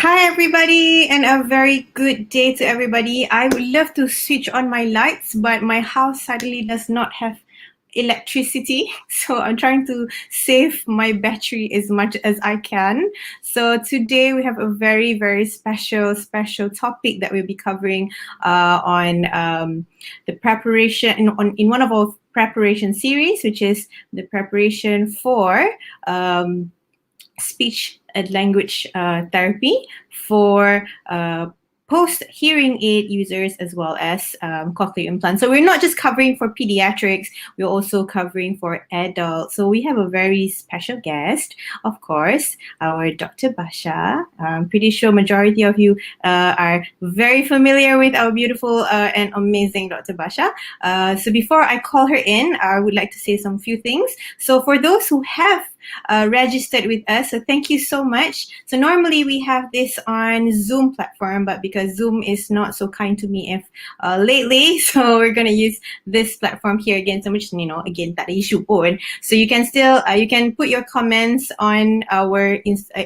Hi, everybody, and a very good day to everybody. I would love to switch on my lights, but my house sadly does not have electricity. So I'm trying to save my battery as much as I can. So today we have a very, very special topic that we'll be covering on the preparation in one of our preparation series, which is the preparation for speech and language therapy for post-hearing aid users as well as cochlear implants. So we're not just covering for pediatrics, we're also covering for adults. So we have a very special guest, of course, our Dr. Basha. I'm pretty sure majority of you are very familiar with our beautiful and amazing Dr. Basha. So before I call her in, I would like to say some few things. So for those who have registered with us, so thank you so much. So normally we have this on Zoom platform, but because Zoom is not so kind to me lately, so we're gonna use this platform here again. So which again that issue on. So you can still you can put your comments on our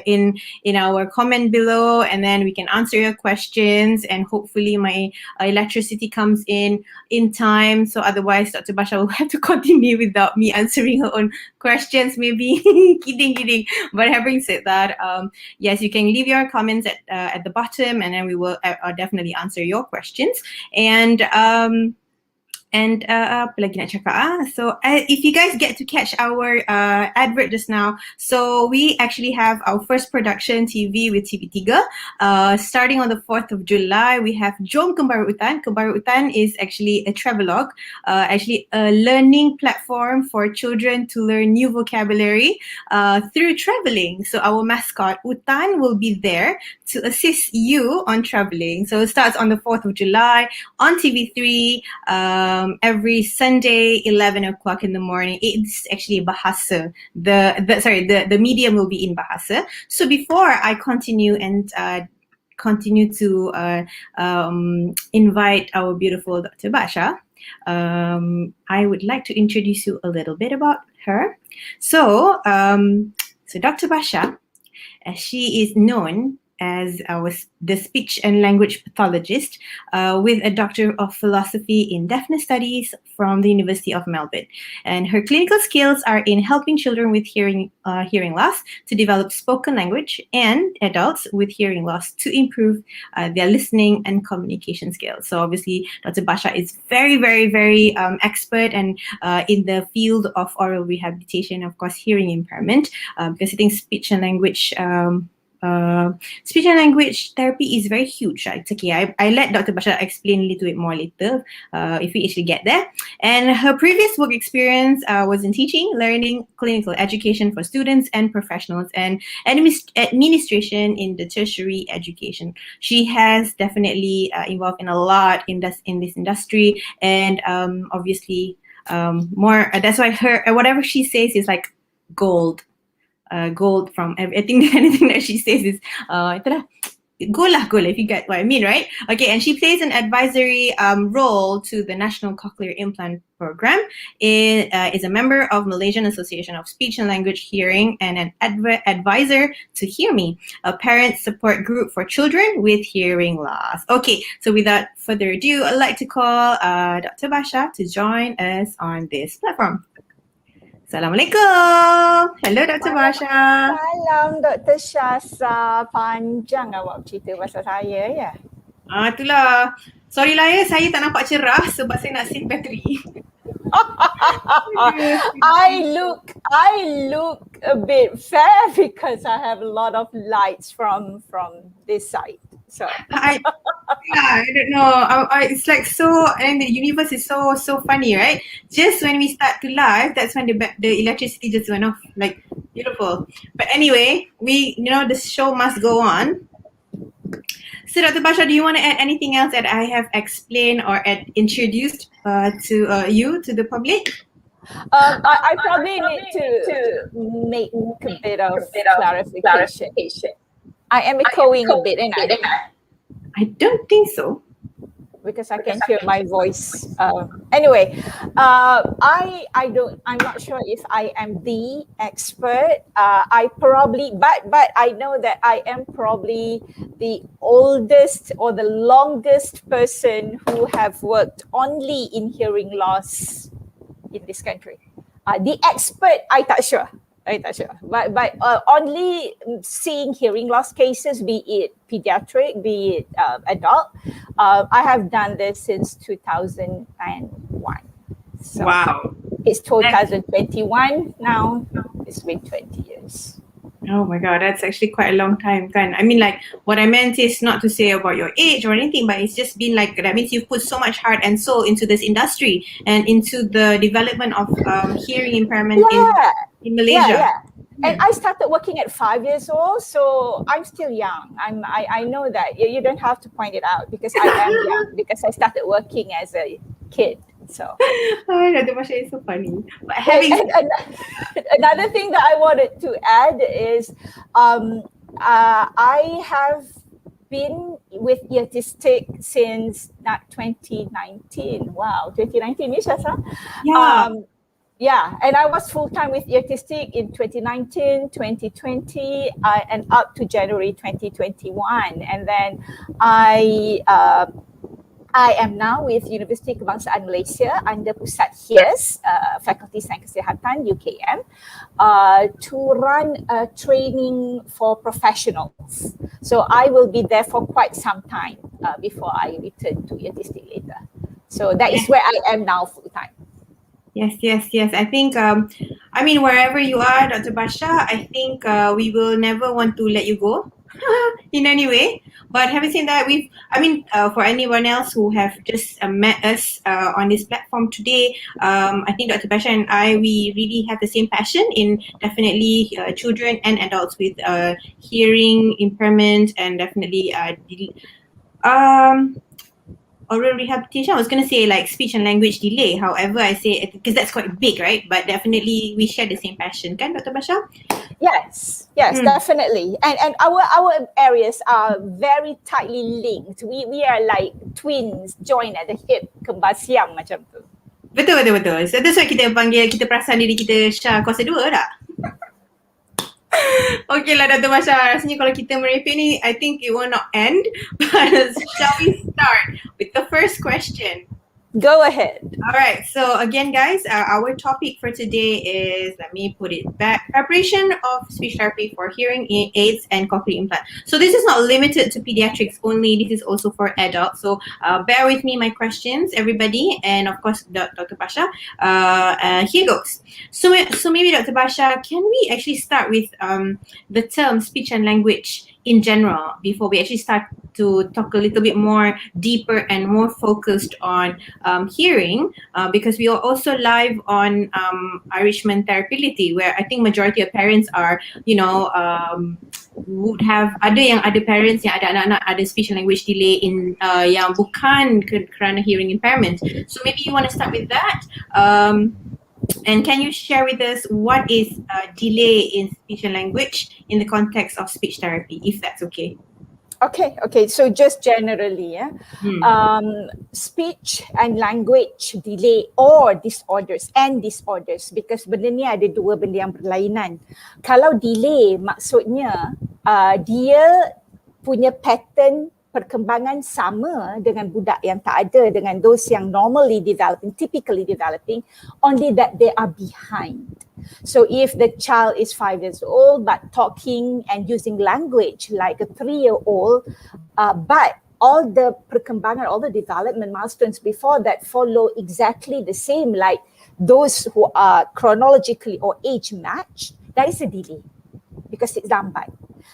in our comment below, and then we can answer your questions. And hopefully my electricity comes in time. So otherwise, Dr. Basha will have to continue without me answering her own questions, maybe. kidding. But having said that, yes, you can leave your comments at the bottom, and then we will definitely answer your questions. And apa lagi nak cakap so if you guys get to catch our advert just now, so we actually have our first production TV with TV3 starting on the 4th of July. We have Jom Kembara Utan. Kembara Utan is actually a travelogue, actually a learning platform for children to learn new vocabulary through traveling. So our mascot Utan will be there to assist you on traveling. So it starts on the 4th of July on TV3 every Sunday, 11 o'clock in the morning. It's actually Bahasa. The medium will be in Bahasa. So before I continue and continue to invite our beautiful Dr. Basha, I would like to introduce you a little bit about her. So Dr. Basha, she is known as the speech and language pathologist with a Doctor of Philosophy in Deafness Studies from the University of Melbourne. And her clinical skills are in helping children with hearing loss to develop spoken language and adults with hearing loss to improve their listening and communication skills. So obviously, Dr. Basha is very, very, very expert and in the field of oral rehabilitation, of course, hearing impairment, because I think speech and language therapy is very huge. It's okay. I let Dr. Basha explain a little bit more later if we actually get there. And her previous work experience was in teaching, learning, clinical education for students and professionals, and administration in the tertiary education. She has definitely involved in a lot in this industry, and obviously more. That's why whatever she says is like gold. Gold from anything that she says is gold if you get what I mean, right? Okay, and she plays an advisory role to the National Cochlear Implant Program. Is a member of Malaysian Association of Speech and Language Hearing and an advisor to Hear Me, a parent support group for children with hearing loss. Okay, so without further ado, I'd like to call Dr. Basha to join us on this platform. Assalamualaikum. Hello, Dr. Basha. Salam, Dr. Shasa. Panjang awak cerita pasal saya, ya? Itulah. Sorry lah ya, saya tak nampak cerah sebab saya nak save bateri. I look a bit fair because I have a lot of lights from this side. So I don't know. It's like so, and the universe is so funny, right? Just when we start to live, that's when the electricity just went off. Like beautiful. But anyway, the show must go on. So Dr. Basha, do you want to add anything else that I have explained or introduced to the public? I probably need to make a bit of clarification. I am echoing a bit, and I don't think so. because I can hear my voice. Anyway, I'm not sure if I am the expert. I probably, but I know that I am probably the oldest or the longest person who have worked only in hearing loss in this country. The expert, I tak sure. But only seeing hearing loss cases, be it pediatric, be it adult, I have done this since 2001. So Wow. it's 2021 now. It's been 20 years. Oh my God, that's actually quite a long time, kan? I mean, like, what I meant is not to say about your age or anything, but it's just been like, that means you've put so much heart and soul into this industry and into the development of hearing impairment in Malaysia. Yeah. And I started working at 5 years old, so I'm still young. I know that you don't have to point it out because I am young because I started working as a kid. So Dr. Basha is so funny. But another thing that I wanted to add is I have been with Eartistic since 2019. Wow, 2019, Shasa? Yeah. And I was full-time with Eartistic in 2019, 2020, and up to January 2021. And then I am now with Universiti Kebangsaan Malaysia under Pusat HIAS, Fakulty Sains Kesihatan, UKM, to run a training for professionals. So I will be there for quite some time before I return to Eartistic later. So that is where I am now full-time. Yes. I think, I mean, wherever you are, Dr. Basha, I think we will never want to let you go in any way. But having said that, for anyone else who have just met us on this platform today, I think Dr. Basha and I, we really have the same passion in definitely children and adults with hearing impairment and definitely oral rehabilitation. I was going to say like speech and language delay. However, I say it because that's quite big, right? But definitely we share the same passion, kan, Dr. Basha? Yes, definitely. And our areas are very tightly linked. We are like twins joined at the hip, kembar siam macam tu. Betul. So that's why kita perasan diri kita Syah kuasa dua tak? Okay lah Dr. Basha, rasanya kalau kita merepek ni, I think it will not end. But shall we start with the first question? Go ahead. All right. So again, guys, our topic for today is, let me put it back, preparation of speech therapy for hearing aids and cochlear implant. So this is not limited to pediatrics only. This is also for adults. So bear with me my questions, everybody. And of course, Dr. Basha, here goes. So maybe Dr. Basha, can we actually start with the term speech and language in general before we actually start to talk a little bit more deeper and more focused on hearing, because we are also live on Irishman Therapility, where I think majority of parents are, would have ada parents yang ada anak-anak ada speech and language delay in yang bukan kerana hearing impairment. So maybe you want to start with that. And can you share with us what is delay in speech and language in the context of speech therapy, if that's okay? Okay. So just generally, speech and language delay or disorders, because benda ni ada dua benda yang berlainan. Kalau delay, maksudnya dia punya pattern perkembangan sama dengan budak yang tak ada, dengan those yang typically developing, only that they are behind. So if the child is 5 years old but talking and using language like a 3-year-old, but all the perkembangan, all the development milestones before that follow exactly the same, like those who are chronologically or age matched, that is a delay because it's lambat.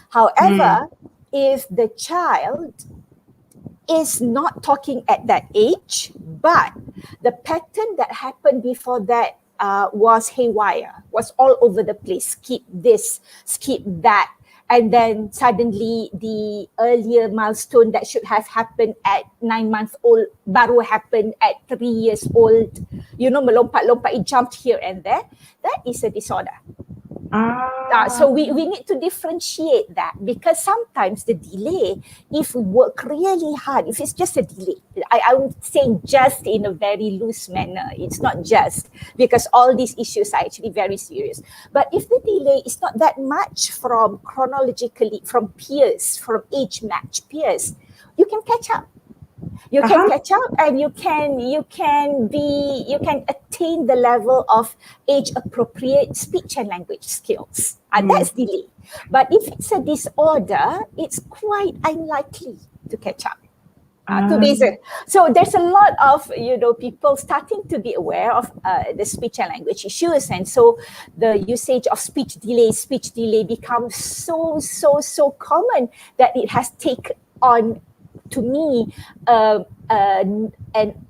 However, if the child is not talking at that age, but the pattern that happened before that was haywire, was all over the place, skip this, skip that, and then suddenly the earlier milestone that should have happened at 9 months old baru happened at 3 years old, melompat-lompat, it jumped here and there, that is a disorder. So we need to differentiate that, because sometimes the delay, if we work really hard, if it's just a delay, I'm saying just in a very loose manner, it's not just, because all these issues are actually very serious. But if the delay is not that much from chronologically, from peers, from age match peers, you can catch up. You can catch up, and you can attain the level of age appropriate speech and language skills. That's delay. But if it's a disorder, it's quite unlikely to catch up. So there's a lot of people starting to be aware of the speech and language issues, and so the usage of speech delay becomes so common that it has taken on, to me, an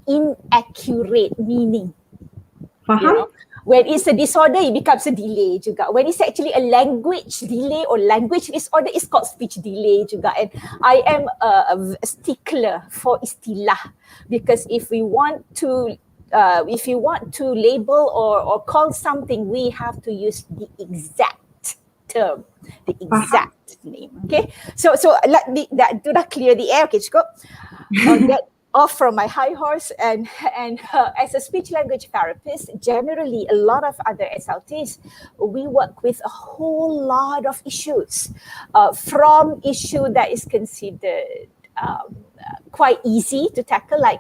inaccurate meaning. When it's a disorder, it becomes a delay juga. When it's actually a language delay or language disorder, it's called speech delay juga. And I am a stickler for istilah, because if we want to label or call something, we have to use the exact term, the exact name. Okay, so let me that clear the air. Okay, cukup. Get off from my high horse, and as a speech language therapist, generally a lot of other SLTs, we work with a whole lot of issues, from issue that is considered quite easy to tackle, like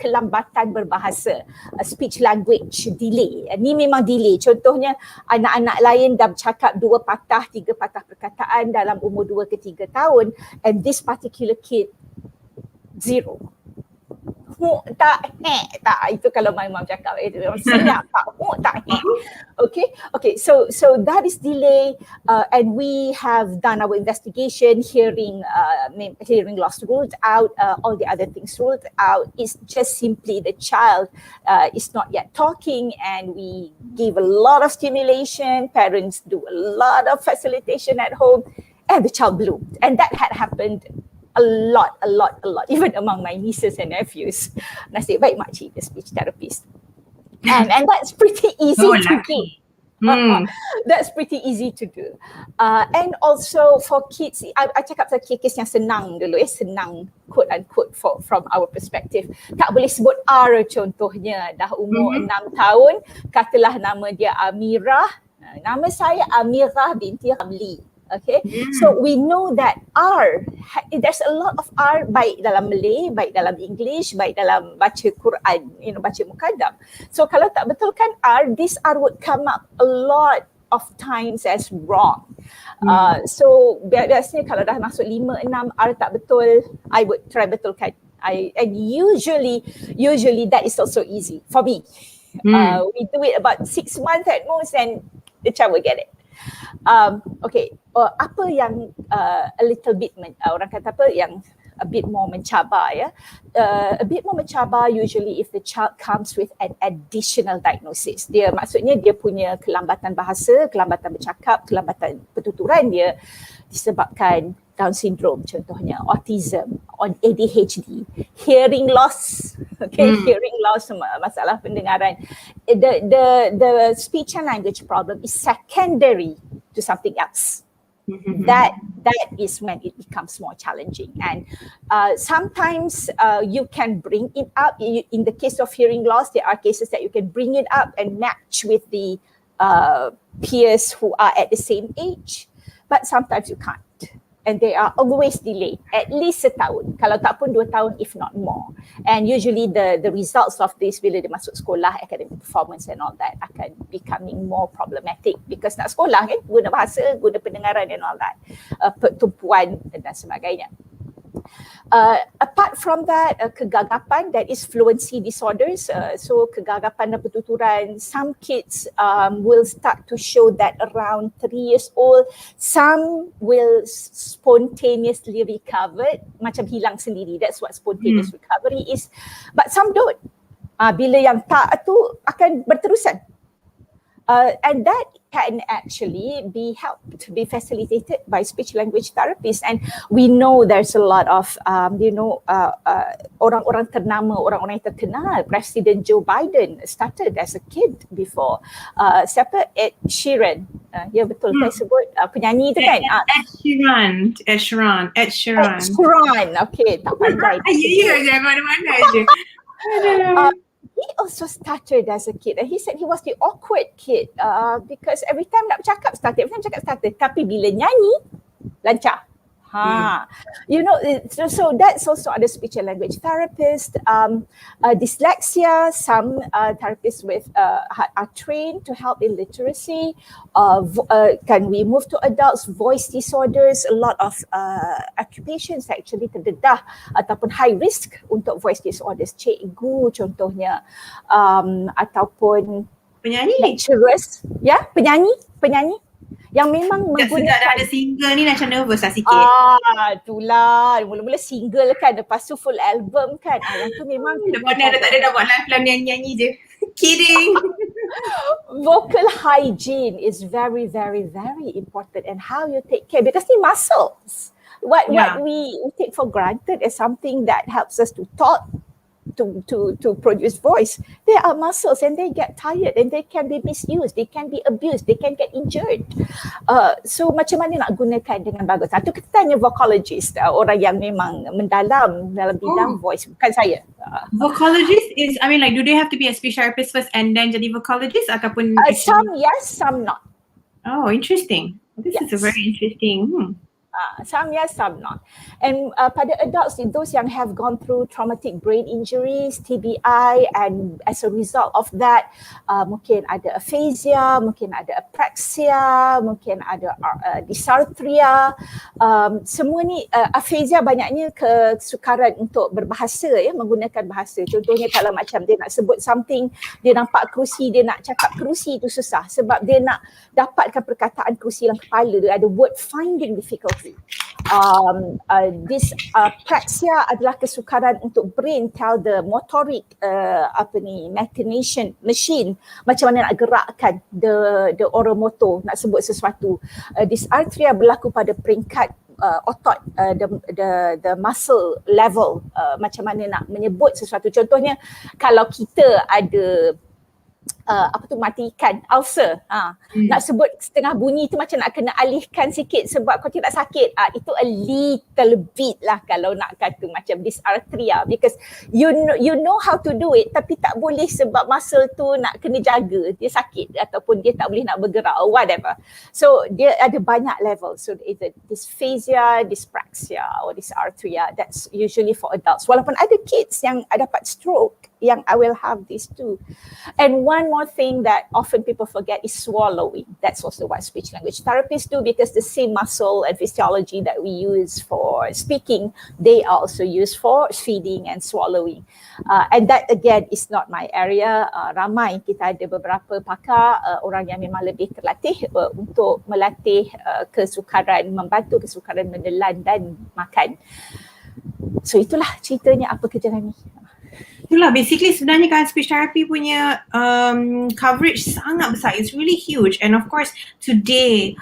kelambatan berbahasa, speech language delay. Ni memang delay. Contohnya, anak-anak lain dah bercakap 2 patah, 3 patah perkataan dalam umur 2 ke 3 tahun, and this particular kid 0. Tak, itu kalau my mom cakap, itu memang senyap, tak, okay, so that is delay, and we have done our investigation, hearing loss ruled out, all the other things ruled out. It's just simply the child is not yet talking, and we give a lot of stimulation, parents do a lot of facilitation at home, and the child bloomed. And that had happened a lot, even among my nieces and nephews. Nasib baik makcik, the speech therapist. And that's pretty easy to do. That's pretty easy to do. And also for kids, I cakap pasal kes yang senang dulu, senang quote unquote from our perspective. Tak boleh sebut R contohnya, dah umur 6 tahun, katalah nama dia Amirah. Nama saya Amirah binti Ramli. Okay, so we know that R, there's a lot of R, baik dalam Malay, baik dalam English, baik dalam baca Quran, baca mukaddam. So kalau tak betulkan R, this R would come up a lot of times as wrong. So biasanya kalau dah masuk 5-6 R tak betul, I would try betulkan. And usually that is also easy for me. We do it about 6 months at most, and the child will get it. Okay, apa yang a little bit, orang kata apa, yang a bit more mencabar, ya. A bit more mencabar usually if the child comes with an additional diagnosis. Maksudnya dia punya kelambatan bahasa, kelambatan bercakap, kelambatan pertuturan dia disebabkan Down syndrome contohnya, autism, on ADHD, hearing loss, hearing loss, masalah pendengaran. The speech and language problem is secondary to something else. That is when it becomes more challenging, and sometimes you can bring it up. In the case of hearing loss, there are cases that you can bring it up and match with the peers who are at the same age, but sometimes you can't. And they are always delayed, at least 1 tahun. Kalau tak pun 2 tahun, if not more. And usually the results of this, bila dia masuk sekolah, academic performance and all that akan becoming more problematic, because nak sekolah kan, guna bahasa, guna pendengaran and all that, pertumpuan dan sebagainya. Apart from that, kegagapan, that is fluency disorders. So kegagapan dan pertuturan, some kids will start to show that around 3 years old. Some will spontaneously recover, macam hilang sendiri. That's what spontaneous recovery is. But some don't. Bila yang tak tu akan berterusan. And that can actually be helped, be facilitated by speech language therapists. And we know there's a lot of, orang-orang ternama, orang-orang yang terkenal. Presiden Joe Biden started as a kid before. Siapa? Ed Sheeran. Ya betul, saya sebut penyanyi tu kan? Ed Sheeran. Okay, tak pandai. Ya, jangan mana-mana je. He also started as a kid and he said he was the awkward kid because every time nak bercakap started, tapi bila nyanyi lancar. So that's also other speech and language therapist. Dyslexia, some therapists with are trained to help in literacy. Can we move to adults? Voice disorders, a lot of occupations actually terdedah ataupun high risk untuk voice disorders. Cikgu contohnya, ataupun penyanyi, lecturers, penyanyi yang memang menggunakan. Sudah ada single ni macam nervous lah sikit. Itulah. Mula-mula single kan, lepas tu full album kan. Yang tu memang. Lepas ni ada tak ada dah buat live nyanyi je. Kidding. Vocal hygiene is very, very, very important, and how you take care, because the muscles. What we take for granted is something that helps us to talk, to produce voice. They are muscles and they get tired and they can be misused, they can be abused, they can get injured. So macam mana nak gunakan dengan bagus? Itu kita tanya vocalogist, orang yang memang mendalam dalam bidang voice, bukan saya. Vocalogist is, I mean, like, do they have to be a speech therapist first and then jadi vocalogist ataupun? Some yes, some not. Oh, interesting. This is a very interesting. Some yes, some not. And pada adults, those yang have gone through traumatic brain injuries, TBI, and as a result of that, mungkin ada aphasia, mungkin ada apraxia, mungkin ada dysarthria. Semua ni, aphasia banyaknya kesukaran untuk berbahasa, menggunakan bahasa. Contohnya kalau macam dia nak sebut something, dia nampak kerusi, dia nak cakap kerusi itu susah sebab dia nak dapatkan perkataan kerusi dalam kepala dia, ada word finding difficulty. Dyspraxia adalah kesukaran untuk brain tell the motoric machination machine macam mana nak gerakkan the oral motor nak sebut sesuatu. Dysarthria berlaku pada peringkat otot, the muscle level, macam mana nak menyebut sesuatu. Contohnya kalau kita ada mati ikan, ulcer, nak sebut setengah bunyi tu macam nak kena alihkan sikit sebab kau tidak sakit. Itu a little bit lah kalau nak kata macam dysarthria, because you know how to do it tapi tak boleh sebab muscle tu nak kena jaga, dia sakit ataupun dia tak boleh nak bergerak or whatever. So dia ada banyak level. So either dysphasia, dyspraxia or dysarthria, that's usually for adults. Walaupun ada kids yang dapat stroke, yang I will have this too. And one more thing that often people forget is swallowing. That's also what speech language therapists do, because the same muscle and physiology that we use for speaking, they are also used for feeding and swallowing. And that again is not my area. Ramai kita ada beberapa pakar, orang yang memang lebih terlatih untuk melatih kesukaran, membantu kesukaran menelan dan makan. So itulah ceritanya apa kerja kami. Itulah basically sebenarnya kan speech therapy punya coverage sangat besar. It's really huge, and of course today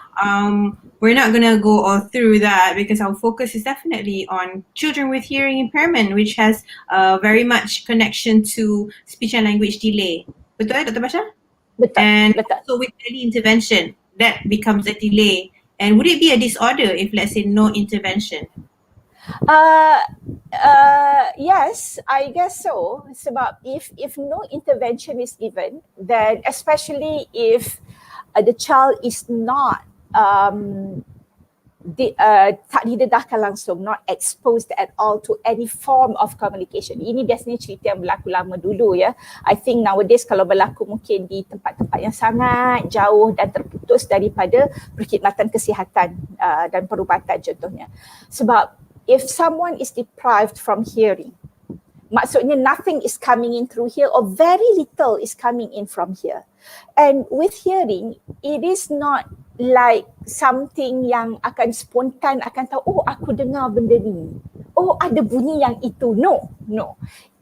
we're not gonna go all through that because our focus is definitely on children with hearing impairment, which has very much connection to speech and language delay. Betul, Dr. Basha? Betul. And betul. so with early intervention, that becomes a delay. And would it be a disorder if, let's say, no intervention? Yes, I guess so. Sebab if no intervention is given, then especially if the child is not tak didedahkan langsung, not exposed at all to any form of communication. Ini biasanya cerita yang berlaku lama dulu ya. I think nowadays kalau berlaku mungkin di tempat-tempat yang sangat jauh dan terputus daripada perkhidmatan kesihatan dan perubatan contohnya. Sebab if someone is deprived from hearing, maksudnya nothing is coming in through here or very little is coming in from here. And with hearing, it is not like something yang akan spontan, akan tahu, oh aku dengar benda ni. oh ada bunyi yang itu. No.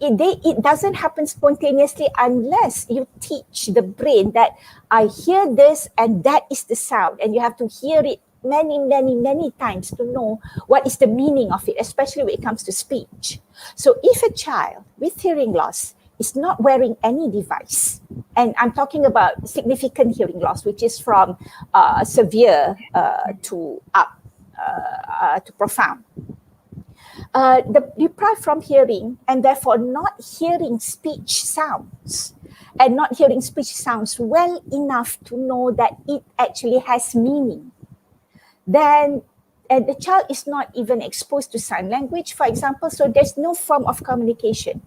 It doesn't happen spontaneously unless you teach the brain that I hear this and that is the sound, and you have to hear it many times to know what is the meaning of it, especially when it comes to speech. So if a child with hearing loss is not wearing any device, and I'm talking about significant hearing loss, which is from severe to profound, deprived from hearing and therefore not hearing speech sounds well enough to know that it actually has meaning, then and the child is not even exposed to sign language, for example, so there's no form of communication.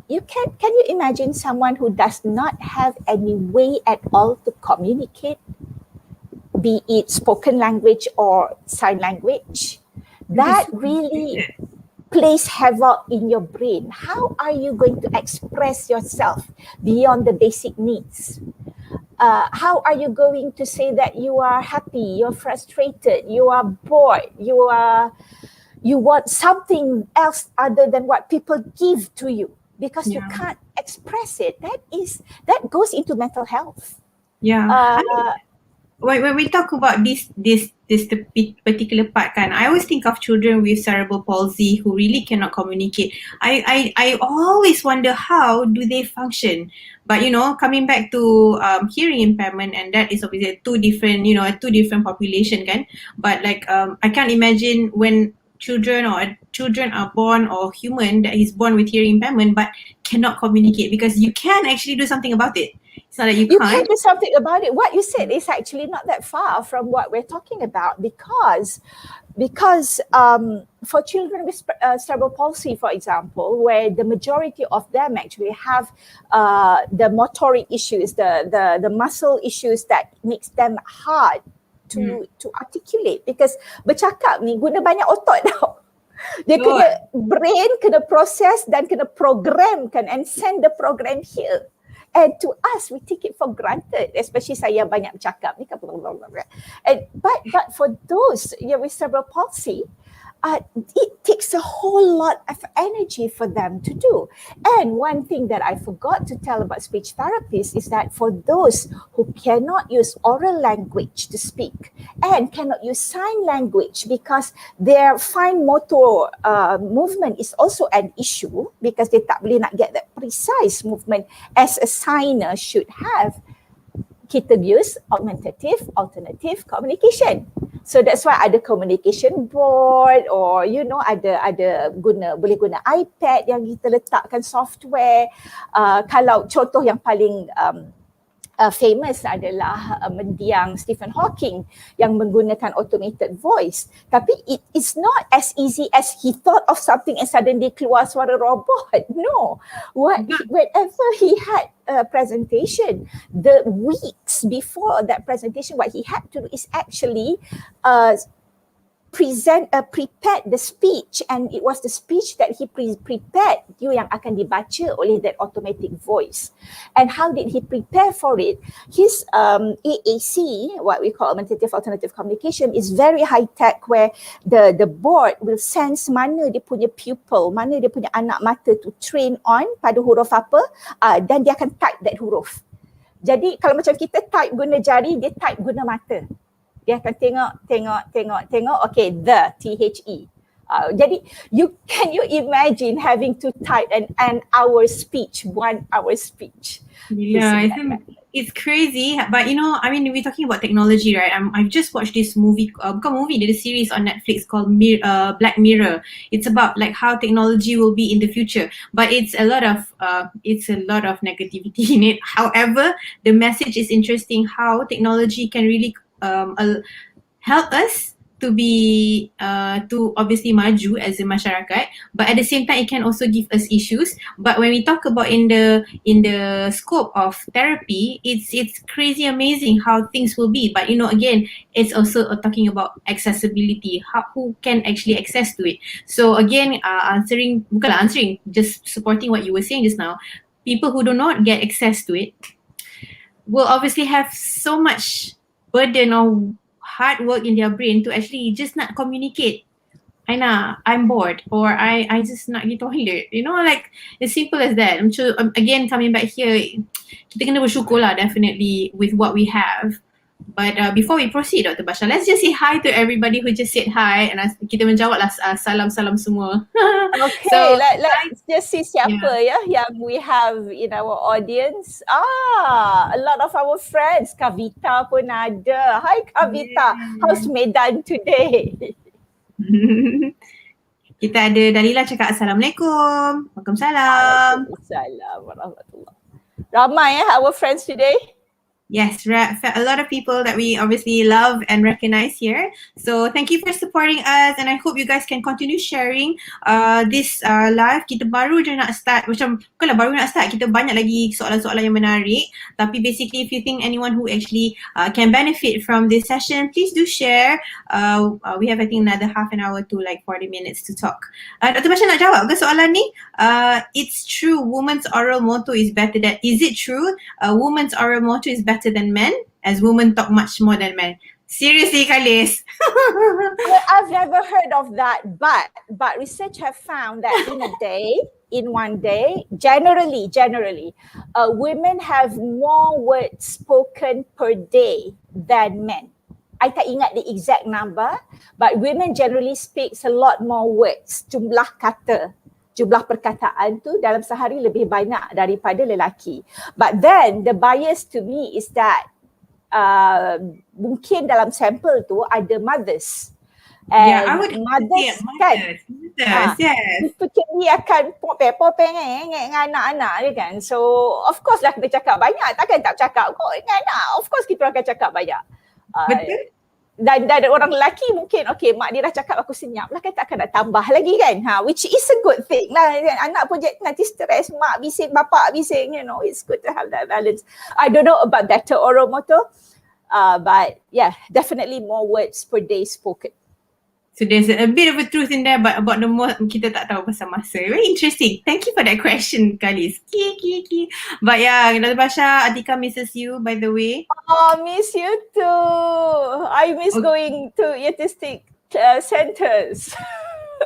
Can you imagine someone who does not have any way at all to communicate, be it spoken language or sign language? That really plays havoc in your brain. How are you going to express yourself beyond the basic needs? How are you going to say that you are happy, you're frustrated, you are bored, you want something else other than what people give to you, because you can't express it? That goes into mental health. When we talk about this particular part kan, I always think of children with cerebral palsy who really cannot communicate. I always wonder, how do they function? But coming back to hearing impairment, and that is obviously two different population kan. But I can't imagine when children are born, or human that is born with hearing impairment but cannot communicate, because you can actually do something about it. It's not that you can't. You can do something about it. What you said is actually not that far from what we're talking about, because for children with cerebral palsy, for example, where the majority of them actually have the motoric issues, the muscle issues that makes them hard to articulate, because bercakap ni guna banyak otot tau. Dia brain kena process dan kena programkan and send the program here. And to us, we take it for granted, especially saya banyak bercakap ni kan. But for those with cerebral palsy, it takes a whole lot of energy for them to do. And one thing that I forgot to tell about speech therapists is that for those who cannot use oral language to speak and cannot use sign language because their fine motor movement is also an issue, because they tak boleh nak get that precise movement as a signer should have, kita use alternative communication. So that's why ada communication board, or ada boleh guna iPad yang kita letakkan software. Kalau contoh yang paling famous adalah mendiang Stephen Hawking yang menggunakan automated voice. Tapi it is not as easy as he thought of something and suddenly keluar suara robot. No. Whenever he had a presentation, the weeks before that presentation, what he had to do is actually prepared the speech, and it was the speech that he prepared yang akan dibaca oleh that automatic voice. And how did he prepare for it? His AAC, what we call augmentative alternative communication, is very high tech, where the board will sense mana dia punya pupil, mana dia punya anak mata to train on pada huruf apa, dan dia akan type that huruf. Jadi kalau macam kita type guna jari, dia type guna mata. Dia akan tengok, okay, the, THE. Jadi, can you imagine having to type an hour speech, 1 hour speech? Yeah, it's crazy. But we're talking about technology, right? I've just watched this movie, the series on Netflix called Black Mirror. It's about how technology will be in the future, but it's a lot of negativity in it. However, the message is interesting, how technology can really help us to be to obviously maju as a masyarakat, but at the same time it can also give us issues. But when we talk about in the scope of therapy, it's crazy amazing how things will be. But again, it's also talking about accessibility, who can actually access to it. So again, just supporting what you were saying just now, people who do not get access to it will obviously have so much burden or hard work in their brain to actually just not communicate Aina, I'm bored, or I just nak pergi toilet. You know, like as simple as that. I'm sure, again, coming back here, kita kena bersyukur lah definitely with what we have. But before we proceed, Dr. Basha, let's just say hi to everybody who just said hi, and kita menjawab lah salam-salam semua. Okay, So, let's just see siapa yang we have in our audience. A lot of our friends. Kavita pun ada. Hi Kavita, how's Medan today? Kita ada Dalila cakap Assalamualaikum. Waalaikumsalam. Waalaikumsalam warahmatullahi. Ramai our friends today. Yes, a lot of people that we obviously love and recognize here. So thank you for supporting us, and I hope you guys can continue sharing this live. Kita baru je nak start, macam bukanlah baru nak start, kita banyak lagi soalan-soalan yang menarik. Tapi basically if you think anyone who actually can benefit from this session, please do share. We have I think another half an hour to like 40 minutes to talk. Dr. Basha nak jawab ke soalan ni? It's true, women's oral motto is better than, is it true? Women's oral motto is better than men, as women talk much more than men. Seriously, Khalis? Well, I've never heard of that, but research have found that in one day, generally, women have more words spoken per day than men. I tak ingat the exact number, but women generally speaks a lot more words, jumlah perkataan tu dalam sehari lebih banyak daripada lelaki. But then the bias to me is that mungkin dalam sampel tu ada mothers. And I would mothers kan? Yes. Particularly akan popeng dengan anak-anak dia kan. So of course lah kita cakap banyak. Takkan tak cakap kok dengan anak. Of course kita akan cakap banyak. Betul. Dan orang lelaki mungkin okay, mak dia dah cakap aku senyap lah kan, takkan nak tambah lagi kan, which is a good thing lah. Anak pun nanti stres, mak bising, bapak bising, you know, it's good to have that balance. I don't know about better oral motto, but yeah, definitely more words per day spoken. So there's a bit of a truth in there, but about the more kita tak tahu pasal masa. Very interesting. Thank you for that question, Khalis. But yeah, Dr. Basha, Atika misses you, by the way. Oh, miss you too. I miss going to autistic centers.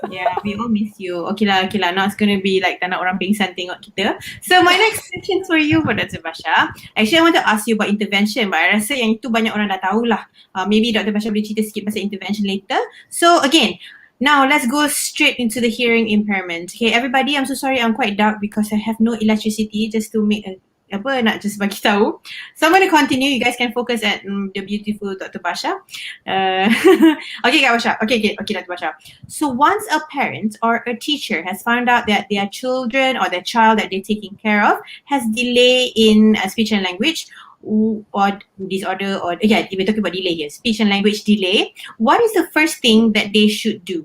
Yeah, we all miss you. Okay lah. Now it's going to be like tak nak orang pingsan tengok kita. So my next question for you, for Dr. Basha. Actually, I want to ask you about intervention, but I rasa yang itu banyak orang dah tahulah. Maybe Dr. Basha boleh cerita sikit pasal intervention later. So again, now let's go straight into the hearing impairment. Okay, everybody, I'm so sorry I'm quite dark because I have no electricity, just to make nak just bagi tahu. So I'm going to continue. You guys can focus at the beautiful Dr. Basha. Okay, Basha. Okay, Dr. Basha. So once a parent or a teacher has found out that their children or their child that they're taking care of has delay in speech and language or disorder, or we're talking about delay here, speech and language delay, what is the first thing that they should do?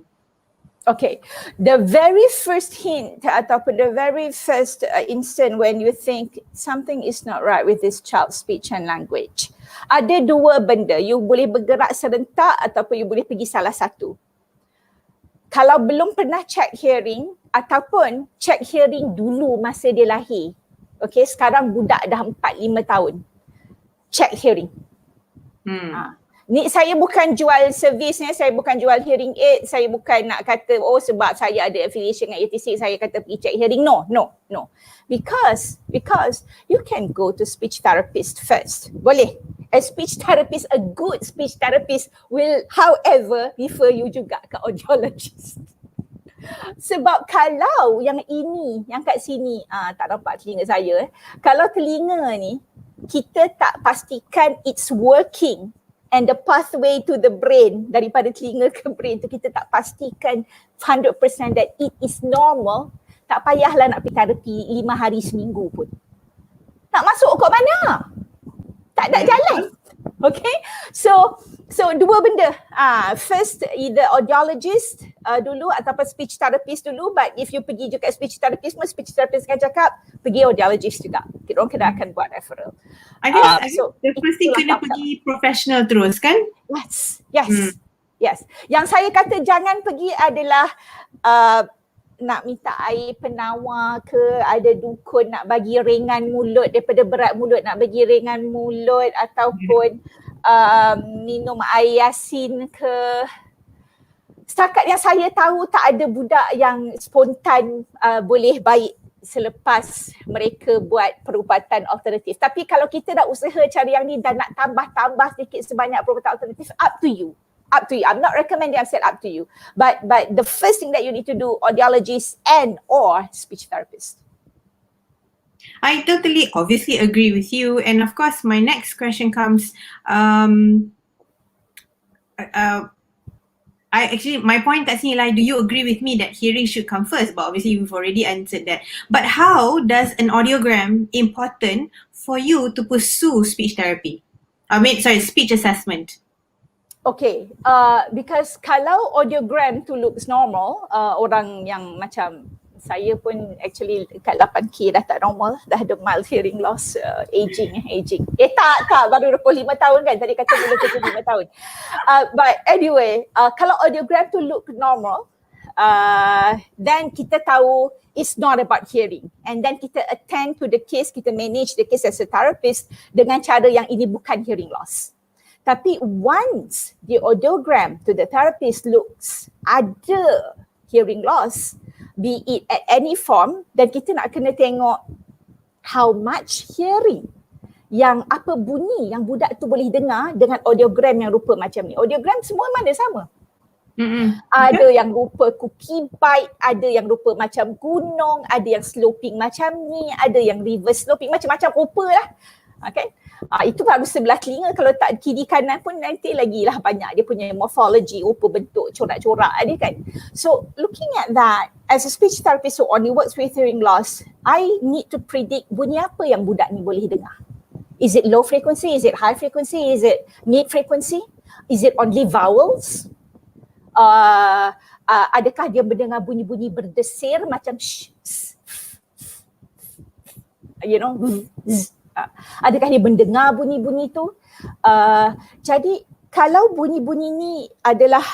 Okay, the very first hint ataupun the very first instant when you think something is not right with this child's speech and language, ada dua benda. You boleh bergerak serentak ataupun you boleh pergi salah satu. Kalau belum pernah check hearing ataupun check hearing dulu masa dia lahir. Okay, sekarang budak dah 4-5 tahun. Check hearing. Ni saya bukan jual servis ni, saya bukan jual hearing aid, saya bukan nak kata sebab saya ada affiliation dengan ATC saya kata pergi check hearing. No. Because you can go to speech therapist first. Boleh. A speech therapist, a good speech therapist will however refer you juga ke audiologist. Sebab kalau yang ini, yang kat sini, tak nampak telinga saya. Kalau telinga ni, kita tak pastikan it's working, and the pathway to the brain, daripada telinga ke brain tu kita tak pastikan 100% that it is normal, tak payahlah nak pergi terapi 5 hari seminggu pun. Nak masuk kat mana? Tak ada jalan. Okay, so dua benda. First, either audiologist dulu ataupun speech therapist dulu. But if you pergi juga speech therapist, speech therapist akan cakap pergi audiologist juga. Kita orang kena akan buat referral. I guess the first thing kena pergi professional terus kan? Yes. Yang saya kata jangan pergi adalah nak minta air penawar ke, ada dukun nak bagi ringan mulut daripada berat mulut nak bagi ringan mulut, ataupun minum air yasin ke. Setakat yang saya tahu tak ada budak yang spontan boleh baik selepas mereka buat perubatan alternatif. Tapi kalau kita dah usaha cari yang ni dan nak tambah sedikit sebanyak perubatan alternatif, up to you. Up to you. I'm not recommending, I've said up to you. But the first thing that you need to do, audiologist and or speech therapist. I totally obviously agree with you. And of course, my next question comes, my point kat sini lah, do you agree with me that hearing should come first? But obviously you've already answered that. But how does an audiogram important for you to pursue speech therapy? Speech assessment. Okay, because kalau audiogram tu looks normal, orang yang macam saya pun actually dekat 8K dah tak normal, dah ada mild hearing loss, aging. Tak, baru 25 tahun kan, tadi kata boleh 25 tahun. But anyway, kalau audiogram tu look normal, then kita tahu it's not about hearing. And then kita attend to the case, kita manage the case as a therapist dengan cara yang ini bukan hearing loss. Tapi once the audiogram to the therapist looks ada hearing loss, be it at any form, dan kita nak kena tengok how much hearing, yang apa bunyi yang budak tu boleh dengar dengan audiogram yang rupa macam ni. Audiogram semua mana sama. Ada yang rupa cookie bite, ada yang rupa macam gunung, ada yang sloping macam ni, ada yang reverse sloping, macam-macam rupa lah. Okay. Itu baru sebelah telinga, kalau tak kiri kanan pun nanti lagi lah banyak dia punya morphology, rupa bentuk, corak-corak dia kan. So looking at that, as a speech therapist who only works with hearing loss, I need to predict bunyi apa yang budak ni boleh dengar. Is it low frequency? Is it high frequency? Is it mid frequency? Is it only vowels? Adakah dia mendengar bunyi-bunyi berdesir macam adakah dia mendengar bunyi-bunyi tu? Jadi kalau bunyi-bunyi ni adalah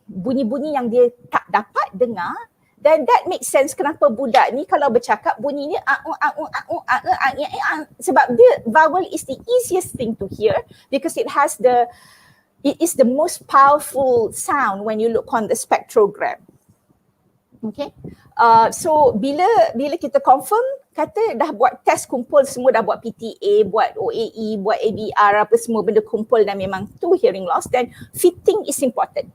bunyi-bunyi yang dia tak dapat dengar, then that makes sense kenapa budak ni kalau bercakap bunyinya sebab dia vowel is the easiest thing to hear because it is the most powerful sound when you look on the spectrogram. Okay. So bila kita confirm, kata dah buat test kumpul semua, dah buat PTA, buat OAE, buat ABR, apa semua benda kumpul dan memang tu hearing loss, then fitting is important.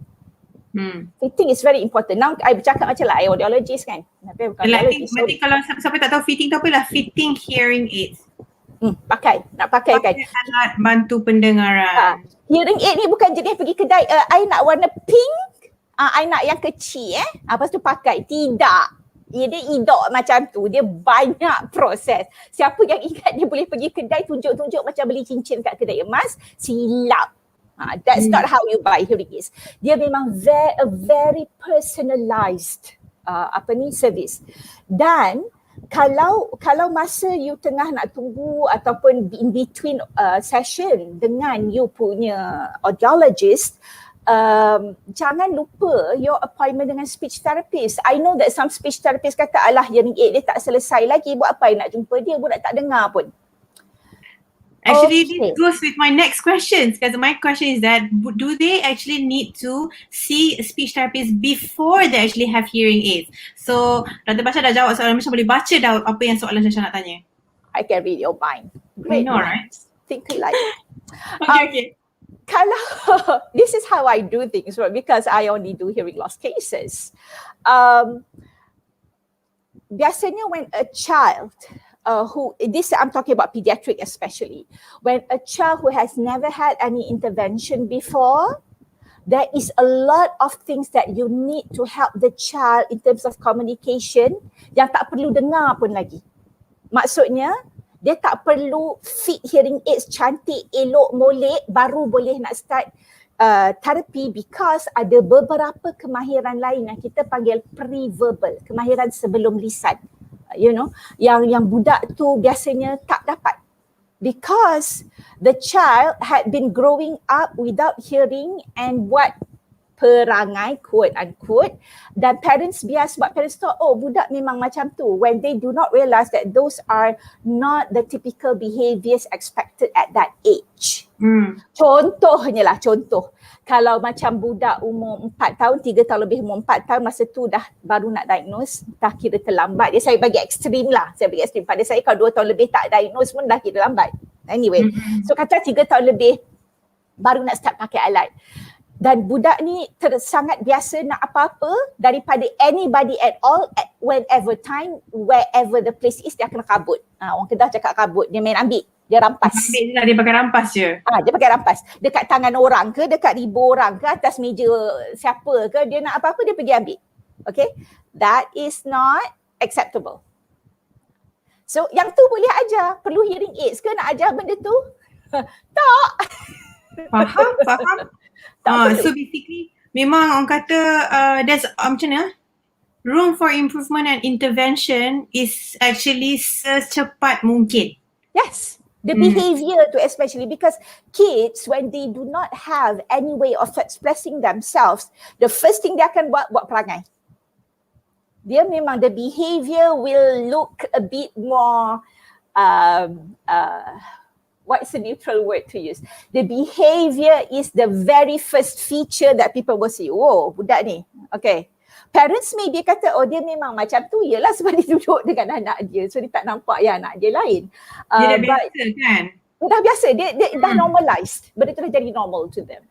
Fitting is very important. Now I bercakap macam lah, I audiologist kan. Tapi bukan audiologist. Nanti kalau siapa tak tahu fitting tu apa lah, fitting hearing aids. Nak pakai kan. Alat bantu pendengaran. Hearing aid ni bukan jenis pergi kedai, I nak warna pink, I nak yang kecil lepas tu pakai. Tidak. Dia idok macam tu. Dia banyak proses. Siapa yang ingat dia boleh pergi kedai tunjuk-tunjuk macam beli cincin kat kedai emas, silap. That's not how you buy hearing aids. Dia memang a very personalized service. Dan kalau masa you tengah nak tunggu ataupun in between session dengan you punya audiologist, jangan lupa your appointment dengan speech therapist. I know that some speech therapist kata alah hearing aid dia tak selesai lagi, buat apa nak jumpa dia, budak tak dengar pun. Actually, this goes with my next question, because my question is that do they actually need to see a speech therapist before they actually have hearing aids? So, Dr. Basha dah jawab soalan, macam boleh baca dah apa yang soalan Shasha nak tanya. I can read your mind. Great. I know, right? Think alike. Okay. Kalau this is how I do things, right? Because I only do hearing loss cases. Biasanya when a child I'm talking about pediatric especially, when a child who has never had any intervention before, there is a lot of things that you need to help the child in terms of communication yang tak perlu dengar pun lagi. Maksudnya, dia tak perlu fit hearing aids cantik, elok, molek baru boleh nak start therapy, because ada beberapa kemahiran lain yang kita panggil pre-verbal, kemahiran sebelum lisan. Yang budak tu biasanya tak dapat because the child had been growing up without hearing, and what perangai quote unquote, dan parents bias sebab parents thought oh budak memang macam tu, when they do not realise that those are not the typical behaviours expected at that age. Contohnya lah, kalau macam budak umur 4 tahun, 3 tahun lebih umur 4 tahun, masa tu dah baru nak diagnose, dah kira terlambat. Saya bagi ekstrim lah, pada saya kalau 2 tahun lebih tak diagnose pun dah kira lambat. Anyway, so kata 3 tahun lebih baru nak start pakai alat. Dan budak ni sangat biasa nak apa-apa daripada anybody at all, at whenever time, wherever the place is, dia akan kabut. Orang Kedah cakap kabut, dia main ambil, dia rampas. Ambil lah, dia pakai rampas je. Dia pakai rampas. Dekat tangan orang ke, dekat ribu orang ke, atas meja siapa ke, dia nak apa-apa dia pergi ambil. Okay, that is not acceptable. So yang tu boleh ajar, perlu hearing aids ke nak ajar benda tu? Tak. Faham. So basically memang orang kata there's macam mana? Room for improvement and intervention is actually secepat mungkin. Yes. The behavior too, especially because kids, when they do not have any way of expressing themselves, the first thing dia akan buat perangai. Dia memang the behavior will look a bit more what's the neutral word to use? The behavior is the very first feature that people will see. Oh, budak ni. Okay. Parents maybe kata, oh dia memang macam tu. Yelah sebab dia duduk dengan anak dia. So dia tak nampak yang anak dia lain. Dia dah biasa kan? Dia dah biasa. Dia dah normalized. Benda tu dah jadi normal to them.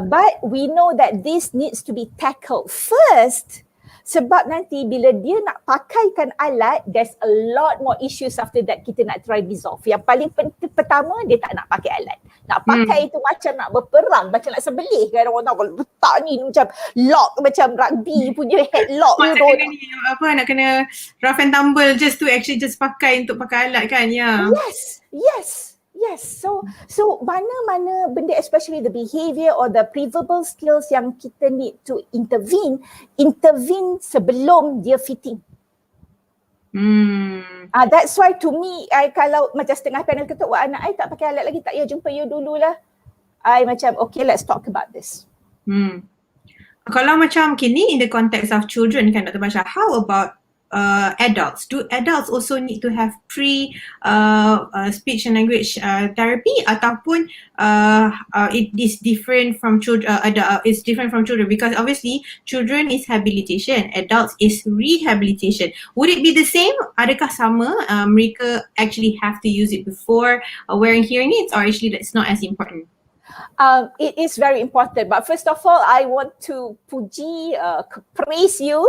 But we know that this needs to be tackled first. Sebab nanti bila dia nak pakaikan alat, there's a lot more issues after that kita nak try resolve. Yang paling pertama, dia tak nak pakai alat. Nak pakai itu macam nak berperang, macam nak sembelih kan orang tahu. Kalau letak ni macam lock, macam rugby punya headlock. Nak kena rough and tumble just to actually just pakai untuk pakai alat kan? Ya. Yes. So mana-mana benda, especially the behavior or the preverbal skills yang kita need to intervene sebelum dia fitting. That's why to me, kalau macam setengah panel kata, wah anak I tak pakai alat lagi, tak payah jumpa you dululah. I macam, okay, let's talk about this. Kalau macam kini in the context of children kan Dr. Basha, how about adults? Do adults also need to have speech and language therapy ataupun it is different from children? It's different from children because obviously children is habilitation, adults is rehabilitation. Would it be the same? Adakah sama? Mereka actually have to use it before wearing hearing aids, or actually that's not as important? It is very important, but first of all, I want to praise you.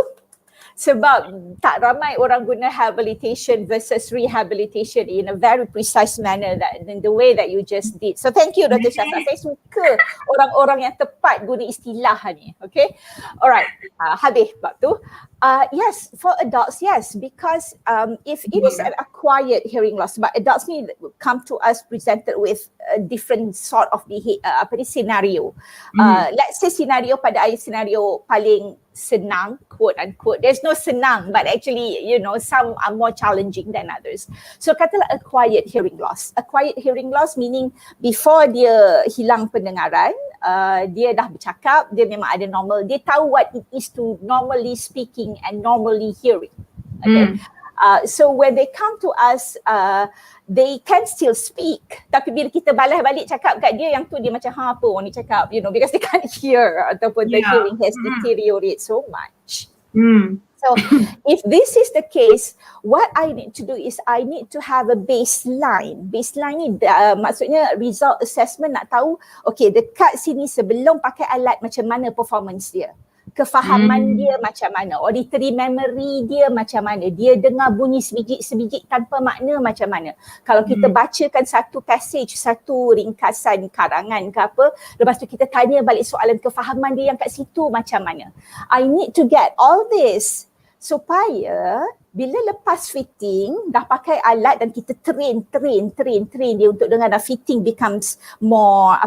Sebab tak ramai orang guna habilitation versus rehabilitation in a very precise manner, that in the way that you just did. So thank you Dr. Shasa. Saya suka orang-orang yang tepat guna istilah ni. Okay. Alright. Habis bab tu. Yes, for adults, yes. Because if it is an acquired hearing loss, but adults ni come to us presented with a different sort of scenario. Let's say scenario paling senang, quote unquote. There's no senang, but actually, some are more challenging than others. So katalah acquired hearing loss. Acquired hearing loss meaning before dia hilang pendengaran, dia dah bercakap, dia memang ada normal, dia tahu what it is to normally speaking and normally hearing. Okay. So when they come to us, they can still speak. Tapi bila kita balas balik cakap kat dia, yang tu dia macam, apa orang ni cakap, because they can't hear ataupun the hearing has deteriorated so much. So if this is the case, what I need to do is I need to have a baseline. Baseline ni maksudnya result assessment, nak tahu, okay, dekat sini sebelum pakai alat macam mana performance dia. Kefahaman dia macam mana, auditory memory dia macam mana, dia dengar bunyi sebiji tanpa makna macam mana. Kalau kita bacakan satu passage, satu ringkasan karangan ke apa, lepas tu kita tanya balik soalan kefahaman dia yang kat situ macam mana. I need to get all this supaya bila lepas fitting dah pakai alat dan kita train dia untuk dengar, dan fitting becomes more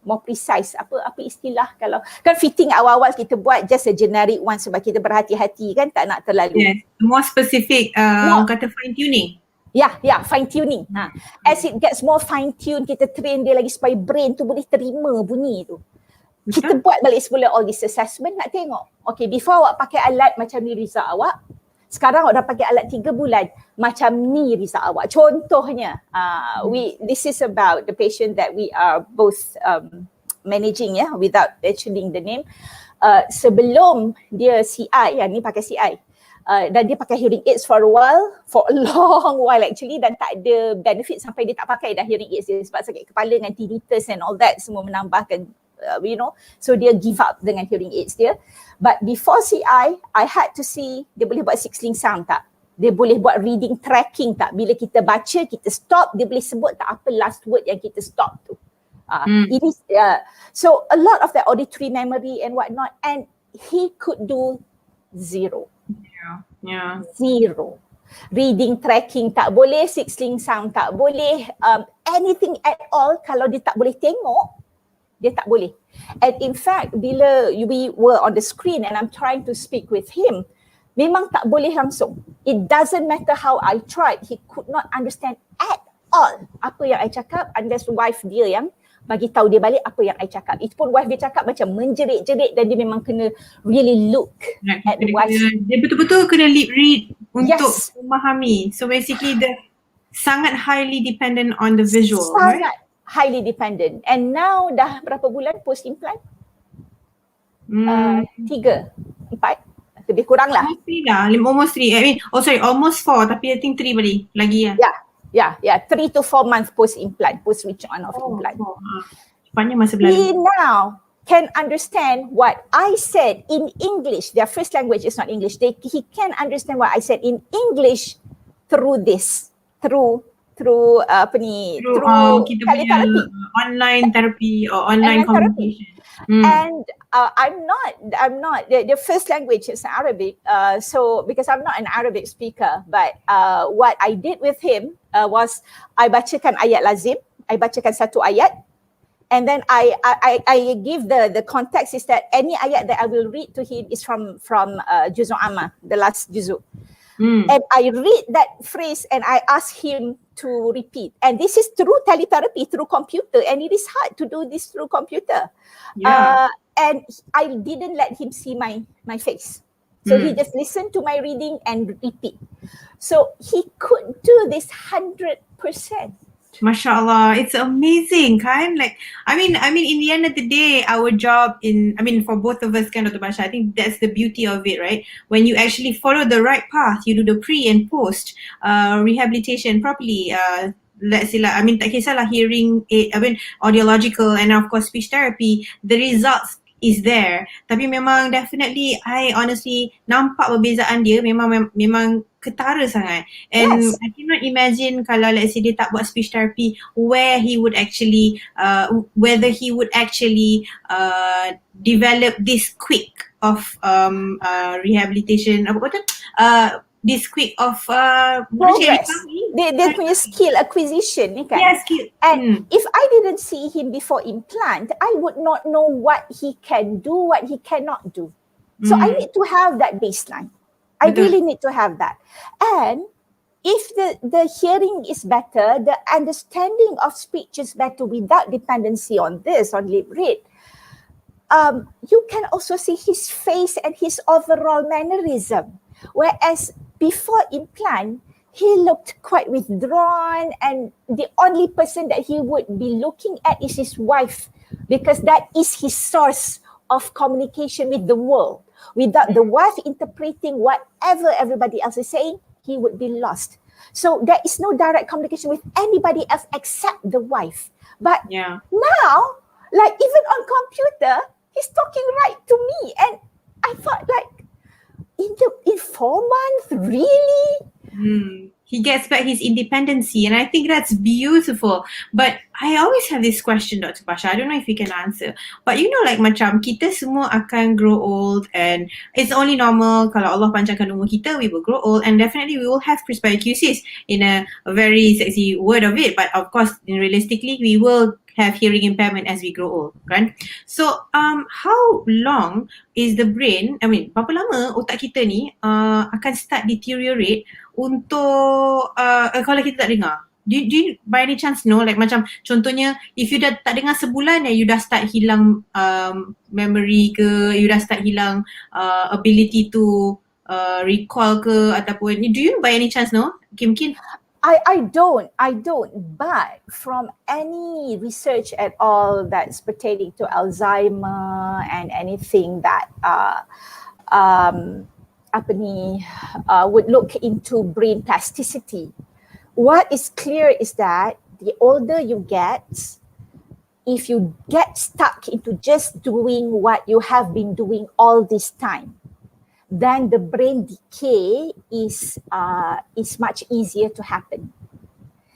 more precise. Apa istilah, kalau kan fitting awal-awal kita buat just a generic one sebab kita berhati-hati kan, tak nak terlalu. Yes, more specific, orang kata fine tuning. Fine tuning. As it gets more fine tuned, kita train dia lagi supaya brain tu boleh terima bunyi tu. Kita buat balik semula all this assessment, nak tengok. Okay, before awak pakai alat macam ni result awak, sekarang awak dah pakai alat 3 bulan, macam ni result awak. Contohnya, this is about the patient that we are both managing, without mentioning the name. Sebelum dia CI, yang ni pakai CI, dan dia pakai hearing aids for a while, for a long while actually, dan tak ada benefit sampai dia tak pakai dah hearing aids dia sebab sakit kepala dengan tinnitus and all that, semua menambahkan so dia give up dengan hearing aids dia. But before CI, I had to see dia boleh buat 6-link sound tak, dia boleh buat reading tracking tak, bila kita baca kita stop, dia boleh sebut tak apa last word yang kita stop tu. It is, so a lot of the auditory memory and whatnot, and he could do zero. Zero. Reading tracking tak boleh, 6-link sound tak boleh, anything at all. Kalau dia tak boleh tengok, dia tak boleh. And in fact, bila we were on the screen and I'm trying to speak with him, memang tak boleh langsung. It doesn't matter how I tried, he could not understand at all apa yang I cakap, unless wife dia yang bagi tahu dia balik apa yang I cakap. Itu pun wife dia cakap macam menjerit-jerit, dan dia memang kena really look at wife. Dia betul-betul kena lip read untuk memahami. So basically the sangat highly dependent on the visual, sangat highly dependent. And now dah berapa bulan post implant? 3, 4, lebih kurang lah. Almost 3. I mean, almost 4, tapi I think 3 lagi ya. Yeah, 3 to 4 months post implant, post switch on of implant. Cepatnya masa berlalu. He now can understand what I said in English. Their first language is not English. He can understand what I said in English through this, through teletherapy, online therapy or online communication. And I'm not the first language is Arabic, so because I'm not an Arabic speaker, but what I did with him was I bacakan ayat lazim, I bacakan satu ayat, and then I give the context is that any ayat that I will read to him is from Juzu Amma, the last Juzu. And I read that phrase and I ask him to repeat. And this is through teletherapy, through computer. And it is hard to do this through computer. And I didn't let him see my face. So he just listened to my reading and repeat. So he could do this 100%. MashaAllah, it's amazing, kan? Like, I mean, in the end of the day, our job for both of us, kan, Dr. Basha, I think that's the beauty of it, right? When you actually follow the right path, you do the pre and post rehabilitation properly. Let's say tak kisahlah hearing aid, audiological and of course speech therapy, the results is there. Tapi memang definitely, I honestly nampak perbezaan dia memang ketara sangat. And I cannot imagine kalau let's say dia tak buat speech therapy, whether he would actually develop this quick of rehabilitation, this quick of progress. Dia punya skill acquisition ni kan. Skill. And if I didn't see him before implant, I would not know what he can do, what he cannot do. So I need to have that baseline. I really need to have that. And if the hearing is better, the understanding of speech is better without dependency on lip read, you can also see his face and his overall mannerism. Whereas before implant, he looked quite withdrawn, and the only person that he would be looking at is his wife, because that is his source of communication with the world. Without the wife interpreting whatever everybody else is saying, he would be lost. So there is no direct communication with anybody else except the wife. But now, like even on computer, he's talking right to me, and I thought like, in 4 months, really? He gets back his independency, and I think that's beautiful. But I always have this question, Dr. Basha, I don't know if you can answer, but like macam kita semua akan grow old, and it's only normal kalau Allah panjangkan umur kita, we will grow old, and definitely we will have presbycusis in a very sexy word of it, but of course realistically we will have hearing impairment as we grow old, kan? So how long is the brain, berapa lama otak kita ni akan start deteriorate untuk kalau kita tak dengar? do you by any chance know, like macam contohnya if you dah tak dengar sebulan you dah start hilang memory ke, you dah start hilang ability to recall ke, ataupun do you by any chance know? Mungkin I don't, but from any research at all that's pertaining to Alzheimer and anything that would look into brain plasticity, what is clear is that the older you get, if you get stuck into just doing what you have been doing all this time, then the brain decay is much easier to happen.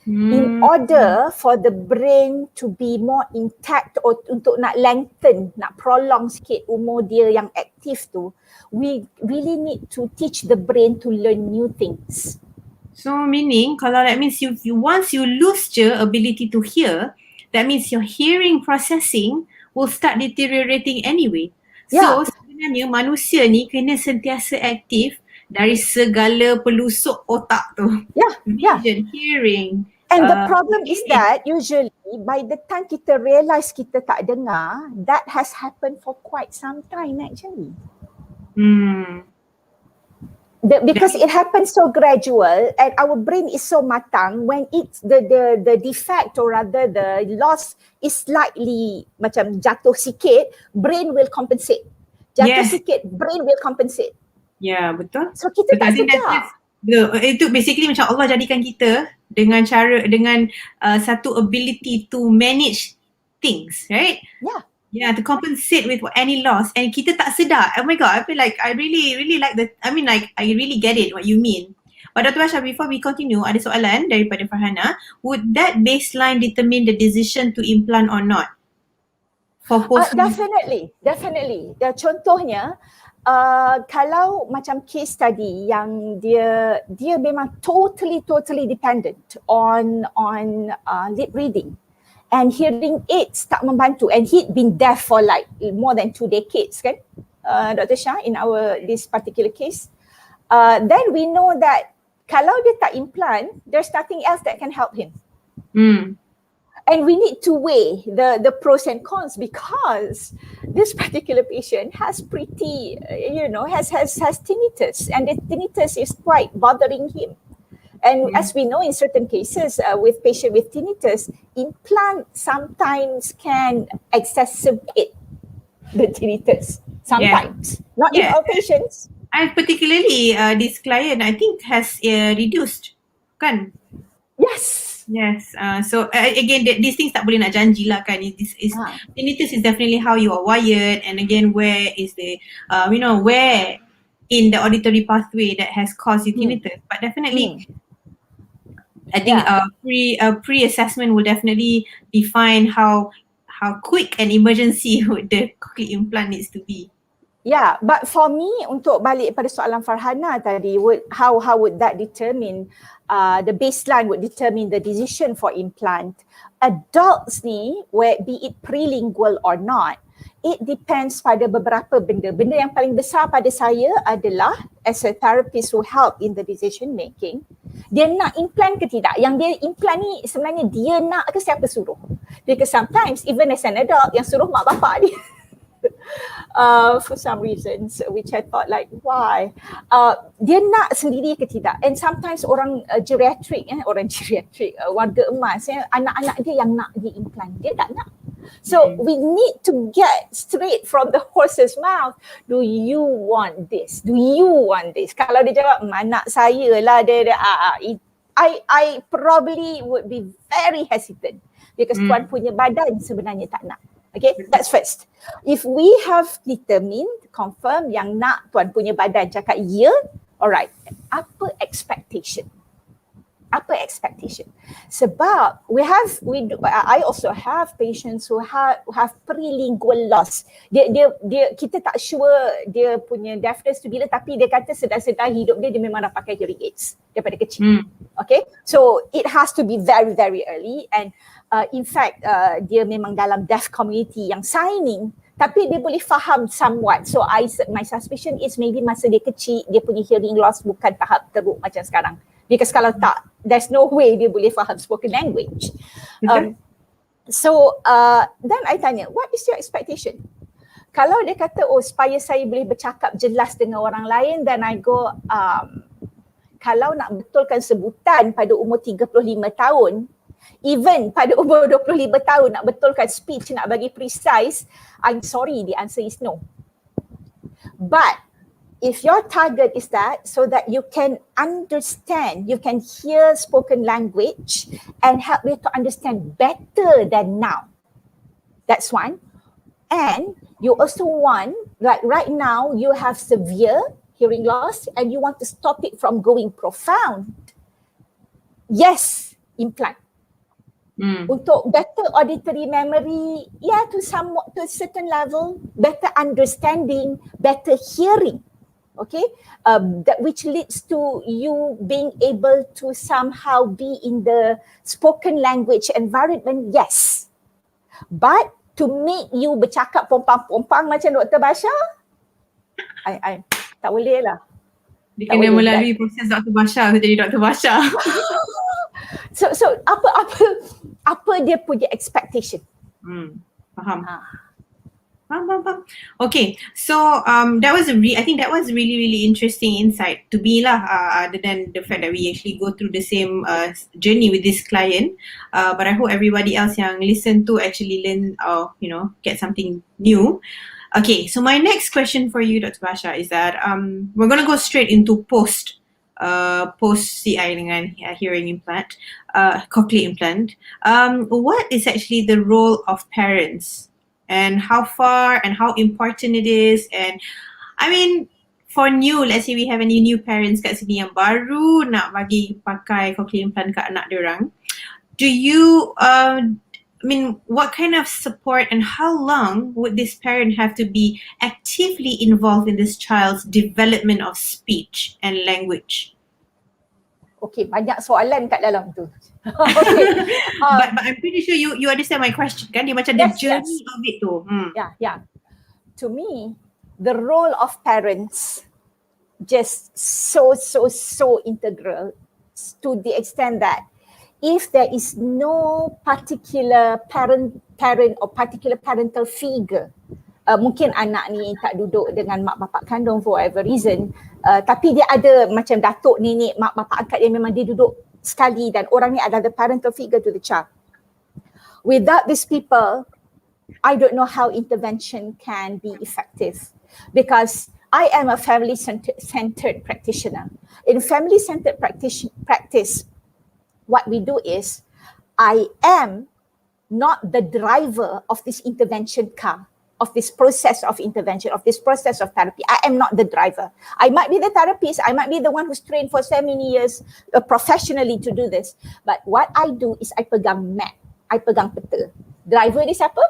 In order for the brain to be more intact or untuk nak lengthen, nak prolong sikit umur dia yang aktif tu, we really need to teach the brain to learn new things. So meaning kalau that means you once you lose the ability to hear, that means your hearing processing will start deteriorating anyway. Yeah. So sebenarnya manusia ni kena sentiasa aktif dari segala pelusuk otak tu. Vision, hearing. And the problem is that usually by the time kita realise kita tak dengar, that has happened for quite some time actually. Because it happens so gradual and our brain is so matang, when it's the defect or rather the loss is slightly macam jatuh sikit, brain will compensate. Jatuh sikit, brain will compensate. Ya, betul. So kita tak sedar. Itu basically macam Allah jadikan kita dengan satu ability to manage things, right? Yeah, to compensate with any loss, and kita tak sedar. Oh my god, I feel like I really like I really get it what you mean. But Dr. Basha, before we continue, ada soalan daripada Farhana. Would that baseline determine the decision to implant or not? For Definitely. Contohnya, kalau macam case study yang dia memang totally dependent on lip reading. And hearing aids tak membantu, and he'd been deaf for like more than 2 decades kan, Dr. Shah, in this particular case. Then we know that kalau dia tak implant, there's nothing else that can help him. And we need to weigh the pros and cons, because this particular patient has pretty, has tinnitus, and the tinnitus is quite bothering him. And as we know, in certain cases with patient with tinnitus, implant sometimes can exacerbate the tinnitus. Sometimes, not in all patients. And particularly this client, I think has reduced, kan? Yes. So again, these things tak boleh nak janji lah kan. Tinnitus is definitely how you are wired, and again, where is the where in the auditory pathway that has caused you tinnitus. But definitely, I think pre-assessment will definitely define how quick an emergency would the cochlear implant needs to be. Yeah, but for me, untuk balik pada soalan Farhana tadi, how would that determine the baseline would determine the decision for implant? Adults ni, be it prelingual or not, it depends pada beberapa benda. Benda yang paling besar pada saya adalah as a therapist who help in the decision making, dia nak implant ke tidak? Yang dia implant ni sebenarnya dia nak ke siapa suruh? Because sometimes even as an adult, yang suruh mak bapak dia. For some reasons which I thought like why dia nak sendiri ke tidak, and sometimes orang geriatrik warga emas anak-anak dia yang nak diimplant, dia tak nak. So we need to get straight from the horse's mouth, do you want this, kalau dia jawab anak saya lah, I probably would be very hesitant because tuan punya badan sebenarnya tak nak. Okay, that's first. If we have determined, confirm yang nak tuan punya badan cakap ya, alright, apa expectation? Sebab I also have patients who have prelingual loss. Kita tak sure dia punya deafness tu bila, tapi dia kata sedar-sedar hidup dia memang dah pakai hearing aids daripada kecil. Okay, so it has to be very early, and in fact dia memang dalam deaf community yang signing, tapi dia boleh faham somewhat. So my suspicion is maybe masa dia kecil dia punya hearing loss bukan tahap teruk macam sekarang. Because kalau tak, there's no way dia boleh faham spoken language. Betul? Then I tanya, what is your expectation? Kalau dia kata, oh supaya saya boleh bercakap jelas dengan orang lain, then I go, kalau nak betulkan sebutan pada umur 35 tahun, even pada umur 25 tahun nak betulkan speech, nak bagi precise, I'm sorry, the answer is no. But if your target is that so that you can understand, you can hear spoken language and help you to understand better than now. That's one. And you also want, like right now, you have severe hearing loss and you want to stop it from going profound. Yes, implant. Untuk better auditory memory, to a certain level, better understanding, better hearing. Okay, that which leads to you being able to somehow be in the spoken language environment, yes. But to make you bercakap pompang-pompang macam Dr Basha, I tak boleh lah. Dia kena melalui proses Dr Basha untuk jadi Dr Basha. So apa dia punya expectation? Faham. Faham. Okay, so that was I think that was really interesting insight to me lah. Other than the fact that we actually go through the same journey with this client, but I hope everybody else yang listen to actually learn or get something new. Okay, so my next question for you, Dr. Basha, is that we're gonna go straight into post CI dengan hearing implant, cochlear implant. What is actually the role of parents? And how far and how important it is, and I mean for new, let's say we have any new parents kat sini yang baru nak bagi pakai cochlear implant kat anak diorang, do you what kind of support and how long would this parent have to be actively involved in this child's development of speech and language? Okay, banyak soalan kat dalam tu. Okay. But I'm pretty sure you understand my question kan? Dia macam the journey of it tu. Yeah. To me, the role of parents just so integral to the extent that if there is no particular parent or particular parental figure, mungkin anak ni tak duduk dengan mak bapak kandung for whatever reason, tapi dia ada macam datuk, nenek, mak bapak angkat dia memang dia duduk sekali dan orang ni adalah the parental figure to the child. Without these people, I don't know how intervention can be effective, because I am a family-centered practitioner. In family-centered practice, what we do is, I am not the driver of this intervention car, of this process of intervention, of this process of therapy. I am not the driver. I might be the therapist, I might be the one who's trained for so many years professionally to do this. But what I do is I pegang map, I pegang peta. Driver ni siapa?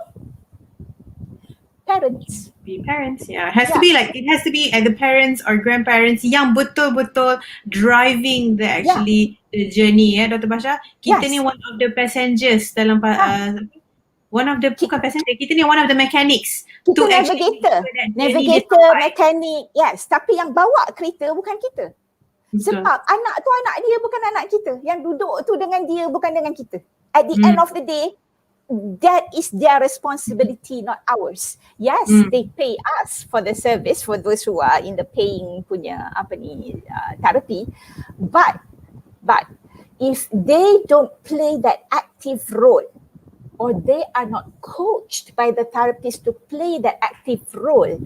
Parents. Parents, yeah. It has to be the parents or grandparents yang betul-betul driving the journey, Dr. Basha. Kita ni one of the passengers dalam one of the bukan passenger, kita ni one of the mechanics. Kita navigator, mechanic, yes. Tapi yang bawa kereta bukan kita. Sebab anak tu anak dia, bukan anak kita. Yang duduk tu dengan dia, bukan dengan kita. At the end of the day, that is their responsibility, not ours. Yes, they pay us for the service, for those who are in the paying punya therapy. But if they don't play that active role, or they are not coached by the therapist to play that active role,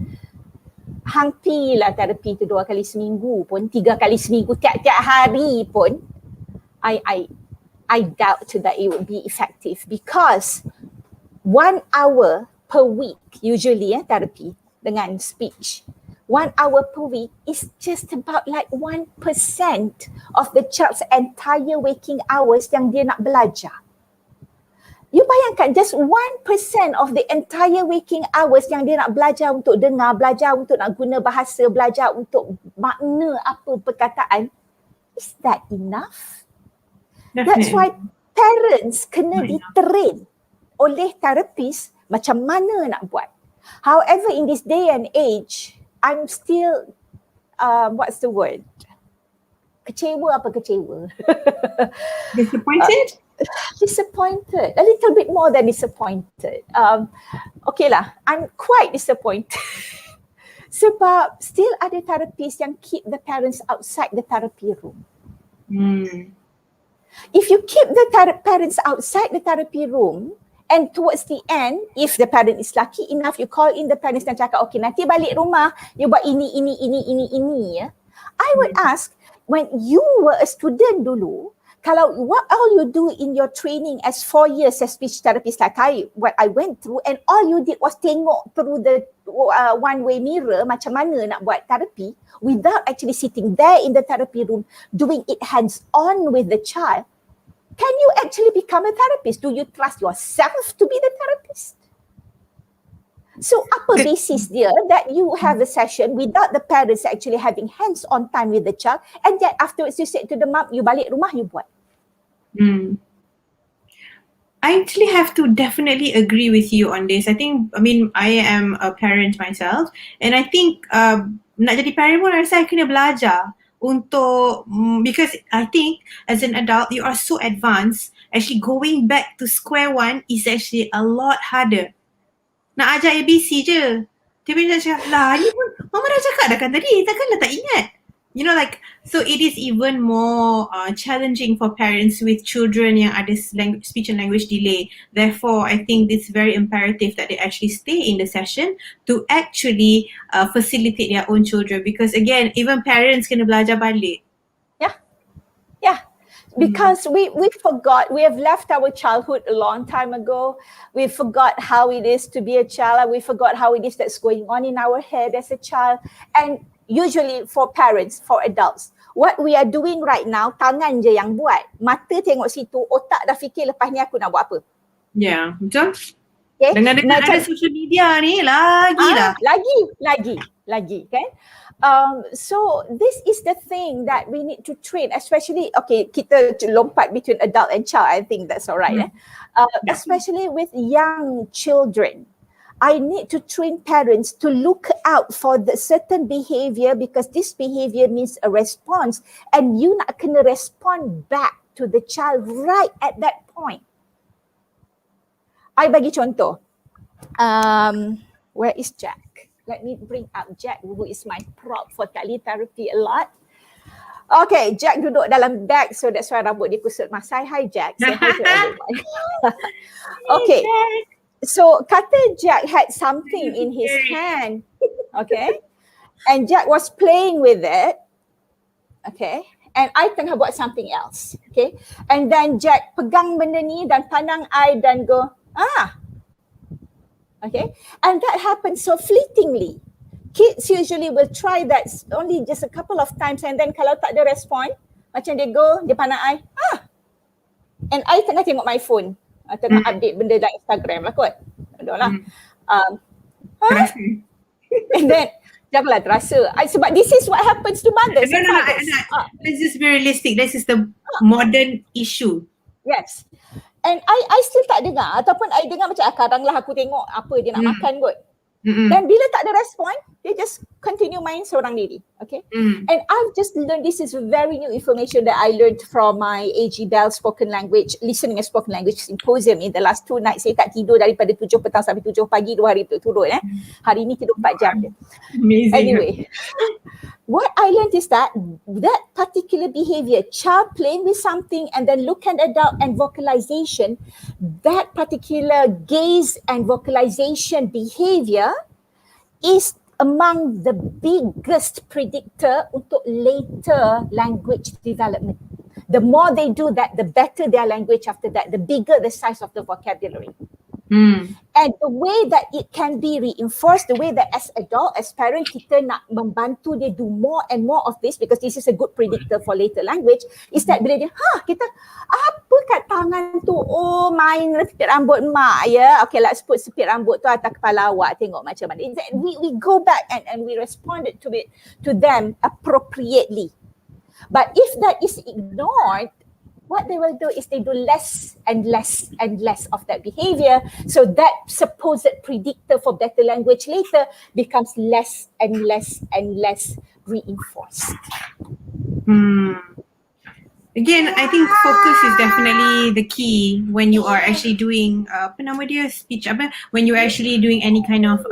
hampilah terapi tu 2 kali seminggu pun, 3 kali seminggu, tiap-tiap hari pun, I doubt that it would be effective, because 1 hour per week usually therapy dengan speech, 1 hour per week is just about like 1% of the child's entire waking hours yang dia nak belajar. You bayangkan just 1% of the entire waking hours yang dia nak belajar untuk dengar, belajar untuk nak guna bahasa, belajar untuk makna apa perkataan. Is that enough? Definitely. That's why parents kena ditrain oleh terapis macam mana nak buat. However, in this day and age, I'm still, what's the word? Kecewa apa kecewa? Disappointed? Disappointed. A little bit more than disappointed. Okay lah, I'm quite disappointed. Sebab still ada therapist yang keep the parents outside the therapy room. If you keep the parents outside the therapy room, and towards the end, if the parent is lucky enough, you call in the parents dan cakap, okay, nanti balik rumah, you buat ini. Ya. I would ask, when you were a student dulu, kalau what all you do in your training as 4 years as speech therapist like what I went through, and all you did was tengok through the one-way mirror macam mana nak buat therapy without actually sitting there in the therapy room doing it hands-on with the child, can you actually become a therapist? Do you trust yourself to be the therapist? So apa basis dia that you have a session without the parents actually having hands-on time with the child, and yet afterwards you said to the mom, you balik rumah, you buat? I actually have to definitely agree with you on this. I am a parent myself, and I think nak jadi parent pun rasa I kena belajar untuk because I think as an adult you are so advanced, actually going back to square one is actually a lot harder. Nak ajar ABC je, tapi dia cakap lah ni pun mama dah cakap dah kan tadi, takkanlah tak ingat. You know, like, so it is even more challenging for parents with children yang ada speech and language delay. Therefore, I think it's very imperative that they actually stay in the session to actually facilitate their own children, because again, even parents kena belajar balik. Yeah. Because we forgot, we have left our childhood a long time ago. We forgot how it is to be a child. We forgot how it is that's going on in our head as a child. And usually for parents, for adults, what we are doing right now, tangan je yang buat. Mata tengok situ, otak dah fikir lepas ni aku nak buat apa. Ya, betul. Okay? Dengan ada social media ni, lagi. Lagi kan? So this is the thing that we need to train, especially, okay, kita lompat between adult and child, I think that's alright. Especially with young children. I need to train parents to look out for the certain behavior, because this behavior means a response, and you nak kena respond back to the child right at that point. I bagi contoh. Where is Jack? Let me bring up Jack, who is my prop for tali therapy a lot. Okay, Jack duduk dalam bag, so that's why rambut dia kusut. Say hi, Jack. Say hi to everyone. Okay. So kata Jack had something in his hand, okay, and Jack was playing with it, okay, and I tengah buat something else, okay, and then Jack pegang benda ni dan pandang I dan go, okay, and that happens so fleetingly. Kids usually will try that only just a couple of times, and then kalau tak ada respond, macam dia go, dia pandang I, and I tengah tengok my phone. Tengah update benda dalam Instagram lah kot. Aduh lah. Terasa. And then, janganlah terasa. Sebab this is what happens to mothers. No. Let's just be realistic. This is the modern issue. Yes. And I still tak dengar. Ataupun I dengar macam, kadang lah aku tengok apa dia nak makan kot. Dan bila tak ada respon, they just continue main seorang diri. Okay. And I've just learned, this is very new information that I learned from my AG Bell Spoken Language, Listening and Spoken Language Symposium in the last 2 nights. Saya tak tidur daripada 7 petang sampai 7 pagi, 2 hari turut. Hari ni tidur 4 jam je. Amazing. Anyway, what I learned is that particular behavior, child playing with something and then look at adult and vocalization, that particular gaze and vocalization behavior is among the biggest predictor untuk later language development. The more they do that, the better their language after that, the bigger the size of the vocabulary. And the way that it can be reinforced, the way that as adult, as parent, kita nak membantu dia do more and more of this, because this is a good predictor for later language, is that bila dia, kita, apa kat tangan tu? Oh, main sepit rambut mak, ya. Okay, let's put sepit rambut tu atas kepala awak, tengok macam mana. We go back and we responded to it, to them appropriately. But if that is ignored, what they will do is they do less and less and less of that behavior. So that supposed predictor for better language later becomes less and less and less reinforced. Again, I think focus is definitely the key when you are actually doing apa nama dia speech apa when you're actually doing any kind of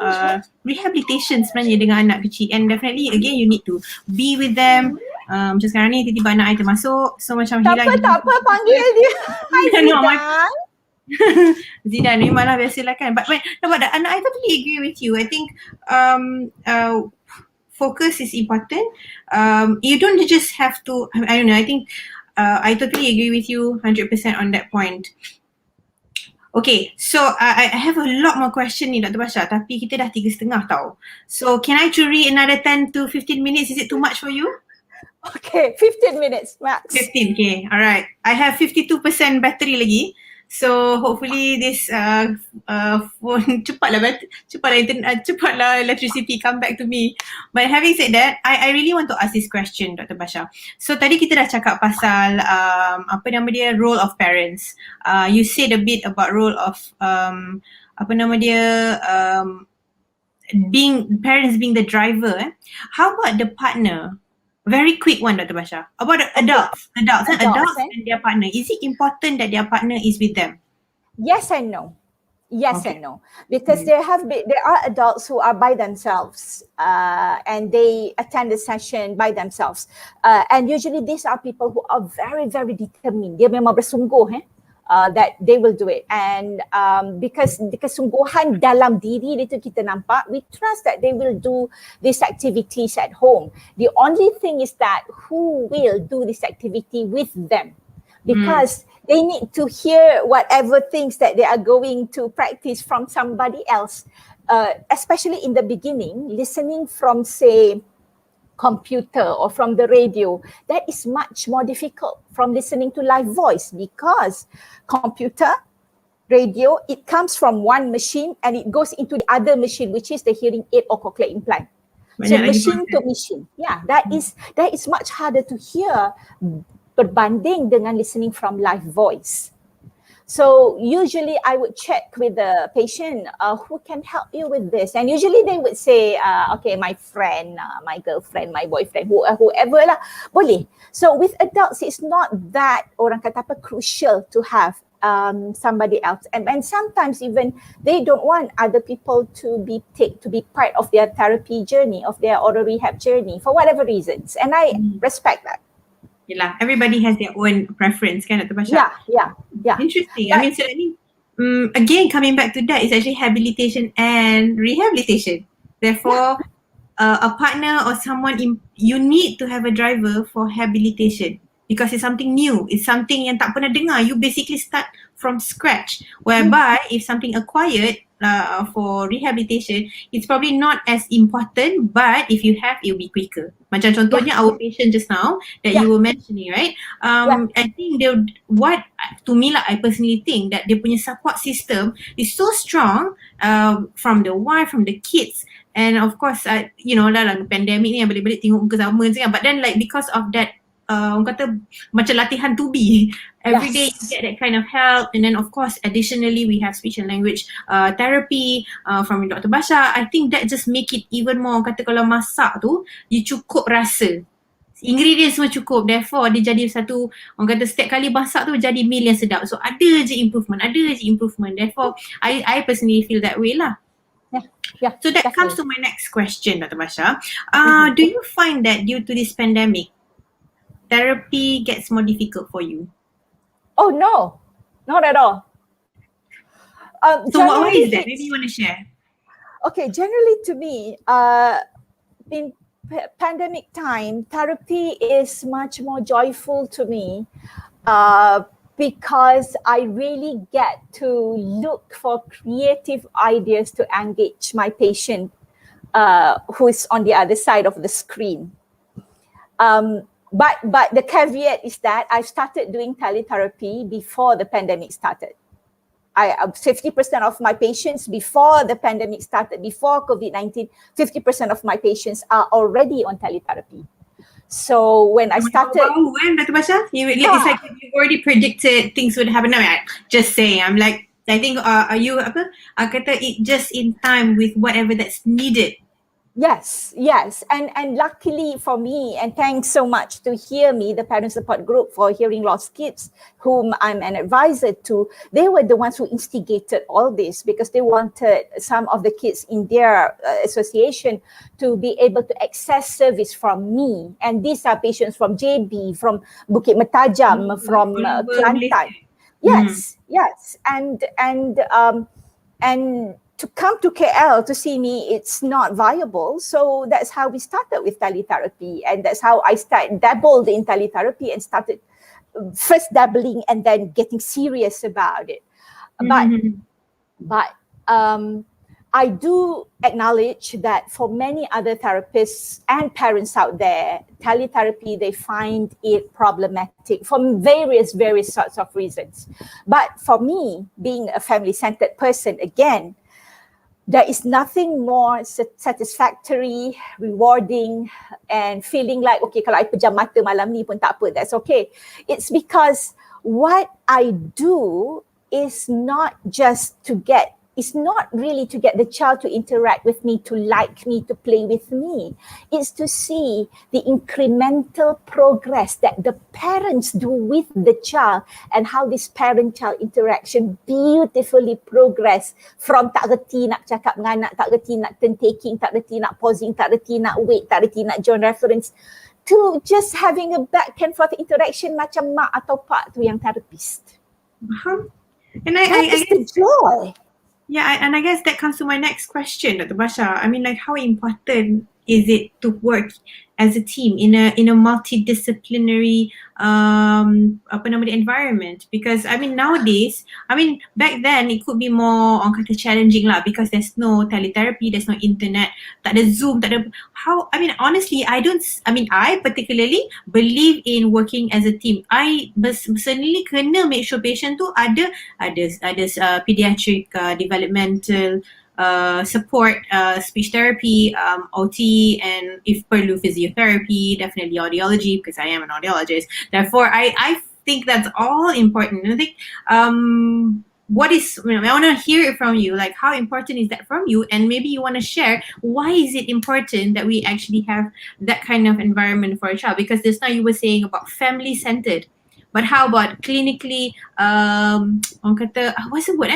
rehabilitation sebenarnya dengan anak kecil, and definitely again you need to be with them. Macam sekarang ni tiba-tiba anak I termasuk, so macam Tak hilang. apa, panggil dia. Hai No, my Zidan. Zidan memanglah biasalah kan, but nampak tak, anak I totally agree with you. I think focus is important. You don't just have to, I don't know, I think I totally agree with you 100% on that point. Okay, so I have a lot more question ni Dr. Basha, tapi kita dah 3:30 tau. So can I curi another 10 to 15 minutes? Is it too much for you? Okay, 15 minutes max. 15, okay, alright. I have 52% battery lagi. So hopefully this phone cepatlah electricity come back to me. But having said that, I really want to ask this question, Dr. Basha. So tadi kita dah cakap pasal apa nama dia, role of parents. You said a bit about role of apa nama dia, parents being the driver. How about the partner? Very quick one, Dr. Basha. About the adults and their partner. Is it important that their partner is with them? Yes and no. Yes and no, because there are adults who are by themselves and they attend the session by themselves, and usually these are people who are very very determined. Dia memang bersungguh that they will do it, and because kesungguhan dalam diri itu kita nampak, we trust that they will do these activities at home. The only thing is that who will do this activity with them, because they need to hear whatever things that they are going to practice from somebody else, especially in the beginning, listening from, say, computer or from the radio. That is much more difficult from listening to live voice, because computer, radio, it comes from one machine and it goes into the other machine, which is the hearing aid or cochlear implant. So machine to machine. Yeah, that is much harder to hear berbanding dengan listening from live voice. So usually I would check with the patient, who can help you with this? And usually they would say, okay, my friend, my girlfriend, my boyfriend, whoever lah, boleh. So with adults, it's not that orang kata apa crucial to have somebody else, and sometimes even they don't want other people to be part of their therapy journey, of their oral rehab journey, for whatever reasons, and I respect that. Yelah, everybody has their own preference kan, Dr. Basha? Yeah. Interesting. I mean, so again, coming back to that, it's actually habilitation and rehabilitation. Therefore, a partner or someone, you need to have a driver for habilitation, because it's something new. It's something yang tak pernah dengar. You basically start from scratch. Whereby, if something acquired for rehabilitation, it's probably not as important, but if you have, it will be quicker. Macam contohnya our patient just now that you were mentioning, right? I think what to me lah, I personally think that dia punya support system is so strong, from the wife, from the kids, and of course, dalam pandemic ni yang balik-balik tengok muka sama je kan, but then like because of that, orang kata macam latihan to be. Every day you get that kind of help, and then of course additionally we have speech and language therapy from Dr. Basha. I think that just make it even more, orang kata kalau masak tu, you cukup rasa. Ingredients semua cukup, therefore dia jadi satu, orang kata setiap kali masak tu jadi meal yang sedap. So ada je improvement. Therefore I personally feel that way lah. Yeah, so that comes to my next question, Dr. Basha. Do you find that due to this pandemic, therapy gets more difficult for you? Oh no, not at all. So why is that? Maybe you want to share. Okay, generally to me, in pandemic time, therapy is much more joyful to me, because I really get to look for creative ideas to engage my patient, who is on the other side of the screen. But the caveat is that I started doing teletherapy before the pandemic started. 50% of my patients before the pandemic started, before COVID-19, 50% of my patients are already on teletherapy. So when I started... When, Dr. Basha? It's like you already predicted things would happen. I mean, just saying, I'm like, I think, are you, kata it just in time with whatever that's needed? Yes, yes. And luckily for me, and thanks so much to Hear Me, the parent support group for hearing loss kids, whom I'm an advisor to, they were the ones who instigated all this because they wanted some of the kids in their association to be able to access service from me. And these are patients from JB, from Bukit Mertajam, from Kelantan. Yes, yes. And to come to KL to see me, it's not viable. So that's how we started with teletherapy. And that's how I dabbled in teletherapy and started first dabbling and then getting serious about it. But I do acknowledge that for many other therapists and parents out there, teletherapy, they find it problematic for various sorts of reasons. But for me, being a family-centered person, again, there is nothing more satisfactory, rewarding, and feeling like, okay, kalau I pejam mata malam ni pun tak apa, that's okay. It's because what I do is not really to get the child to interact with me, to like me, to play with me. It's to see the incremental progress that the parents do with the child and how this parent-child interaction beautifully progress from tak reti nak cakap dengan anak, tak reti nak turn taking, tak reti nak pausing, tak reti nak wait, tak reti nak join reference, to just having a back and forth interaction macam mak atau pak tu yang therapist. And that is the joy. Yeah, and I guess that comes to my next question, Dr. Basha. I mean, like, how important is it to work as a team in a multidisciplinary environment? Because I mean, nowadays, I mean, back then it could be more on kata challenging lah, because there's no teletherapy, there's no internet, tak ada Zoom, tak ada how. I mean, honestly, I particularly believe in working as a team. I personally kena make sure patient tu ada pediatric developmental support, speech therapy, OT, and if perlu physiotherapy, definitely audiology, because I am an audiologist. Therefore, I think that's all important. And I think I want to hear it from you, like how important is that from you, and maybe you want to share why is it important that we actually have that kind of environment for a child, because just now you were saying about family-centered, but how about clinically, orang kata, what's the word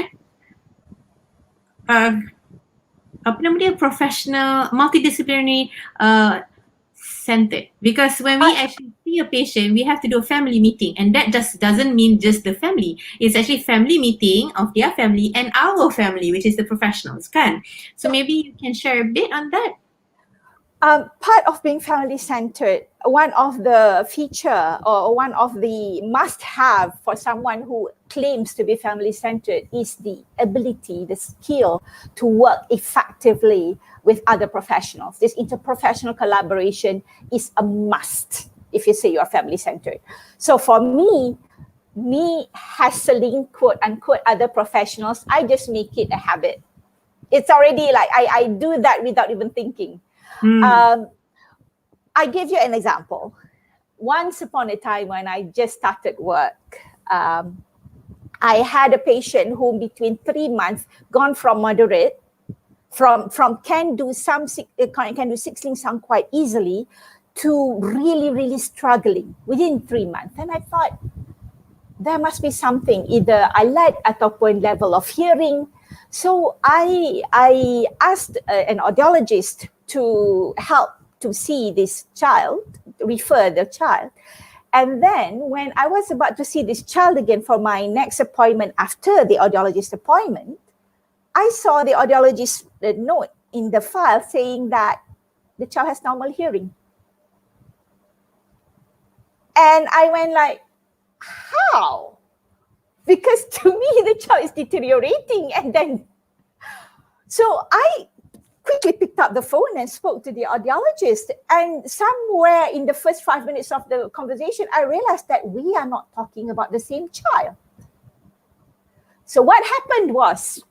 professional, multidisciplinary centered, because when we actually see a patient, we have to do a family meeting, and that just doesn't mean just the family. It's actually family meeting of their family and our family, which is the professionals, kan? So maybe you can share a bit on that. Part of being family-centered, one of the feature or one of the must-have for someone who claims to be family-centered is the ability, the skill to work effectively with other professionals. This interprofessional collaboration is a must if you say you are family-centered. So for me hassling, quote-unquote, other professionals, I just make it a habit. It's already like I do that without even thinking. I give you an example. Once upon a time when I just started work, I had a patient who between 3 months gone from moderate, from can do 6ling sound quite easily to really struggling within 3 months. And I thought there must be something, either I lack ataupun level of hearing. So I asked an audiologist to help to see this child, refer the child. And then when I was about to see this child again for my next appointment after the audiologist appointment, I saw the audiologist note in the file saying that the child has normal hearing. And I went like, how? Because to me, the child is deteriorating. And then, so I quickly picked up the phone and spoke to the audiologist. And somewhere in the first 5 minutes of the conversation, I realized that we are not talking about the same child. So what happened was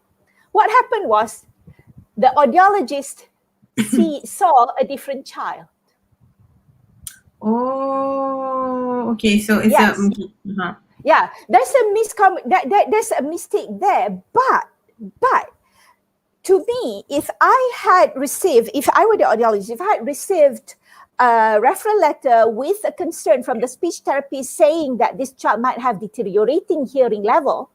the audiologist saw a different child. Oh, okay. So it's yes. Yeah, there's a there's a mistake there, but to me, if I were the audiologist, if I had received a referral letter with a concern from the speech therapist saying that this child might have deteriorating hearing level,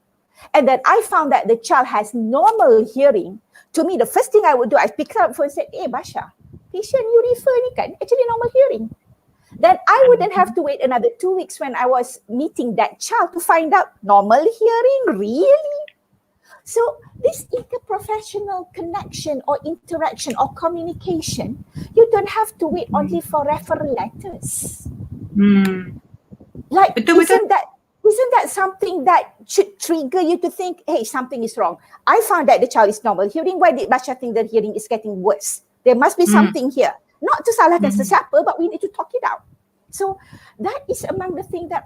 and then I found that the child has normal hearing, to me, the first thing I would do, I pick up the phone and say, Basha, patient you refer ni kan, actually normal hearing. Then I wouldn't have to wait another 2 weeks when I was meeting that child to find out normal hearing, really? So this interprofessional connection or interaction or communication, you don't have to wait only for referral letters. Like, isn't that something that should trigger you to think, hey, something is wrong? I found that the child is normal hearing. Why did Basha think the hearing is getting worse? There must be something here. Not to salahkan sesiapa, but we need to talk it out. So that is among the things that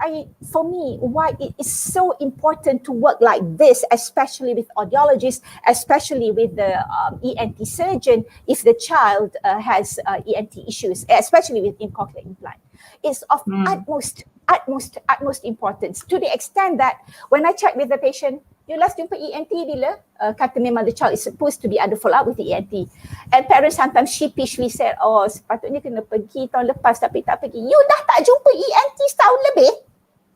for me, why it is so important to work like this, especially with audiologists, especially with the ENT surgeon, if the child has ENT issues, especially with cochlear implant. It's of utmost importance, to the extent that when I check with the patient, you last jumpa ENT bila? Kata memang the child is supposed to be under follow-up with the ENT. And parents sometimes sheepishly said, oh sepatutnya kena pergi tahun lepas tapi tak pergi. You dah tak jumpa ENT setahun lebih?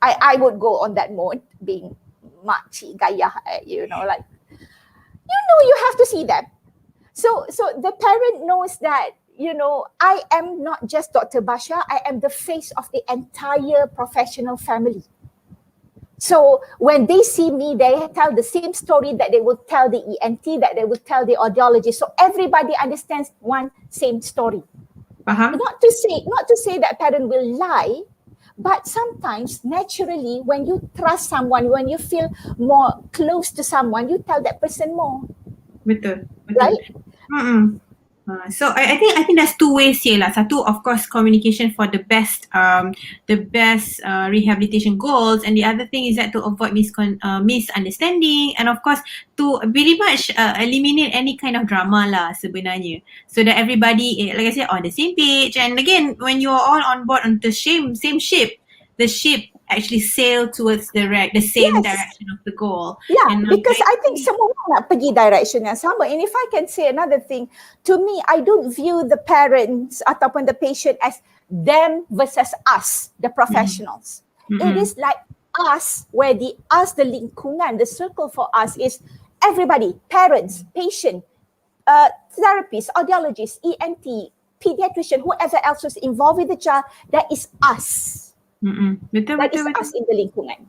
I would go on that mode, being makcik gaya, you know you have to see them. So the parent knows that, I am not just Dr. Basha, I am the face of the entire professional family. So when they see me, they tell the same story that they will tell the ENT, that they will tell the audiologist. So everybody understands one same story. Not to say that parent will lie, but sometimes naturally when you trust someone, when you feel more close to someone, you tell that person more. Betul. Right? So I think there's two ways here lah. Satu, of course, communication for the best rehabilitation goals, and the other thing is that to avoid misunderstanding, and of course to very much eliminate any kind of drama lah sebenarnya, so that everybody, like I said, on the same page. And again, when you are all on board on the same ship, the ship actually sail towards the same direction of the goal. Yeah, and because I think semua orang nak pergi direction yang sama. And if I can say another thing, to me, I don't view the parents ataupun the patient as them versus us, the professionals. It is like us, where the lingkungan, the circle for us is everybody, parents, patient, therapists, audiologists, ENT, pediatrician, whoever else was involved with the child, that is us. Betul. Us in the lingkungan.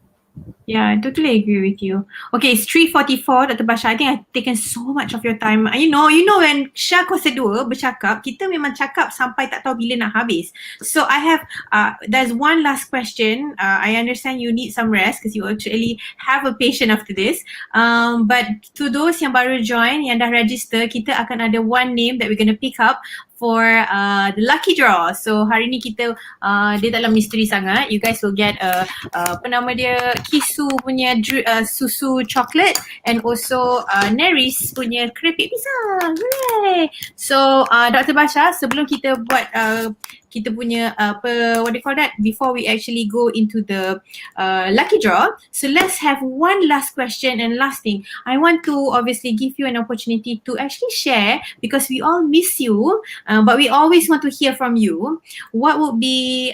Yeah, I totally agree with you. Okay, it's 3:44, Dr. Basha. I think I've taken so much of your time. You know when Syah Kuasa 2 bercakap, kita memang cakap sampai tak tahu bila nak habis. So I have, there's one last question. I understand you need some rest because you actually have a patient after this. But to those yang baru join, yang dah register, kita akan ada one name that we're going to pick up for the lucky draw. So hari ni kita, dia dalam misteri sangat. You guys will get apa nama dia, Kisu punya susu chocolate, and also Neris punya keripik pisang. Hooray! So Dr. Basha, sebelum kita buat kita punya what do you call that, before we actually go into the lucky draw, so let's have one last question. And last thing, I want to obviously give you an opportunity to actually share, because we all miss you, but we always want to hear from you. What would be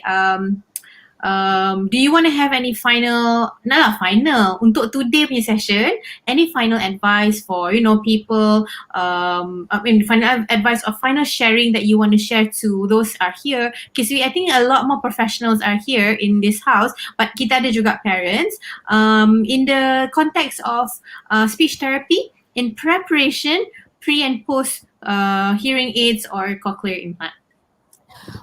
do you want to have any final untuk today punya session, any final advice for people, final advice or final sharing that you want to share to those are here, because I think a lot more professionals are here in this house, but kita ada juga parents in the context of speech therapy in preparation pre and post hearing aids or cochlear implant.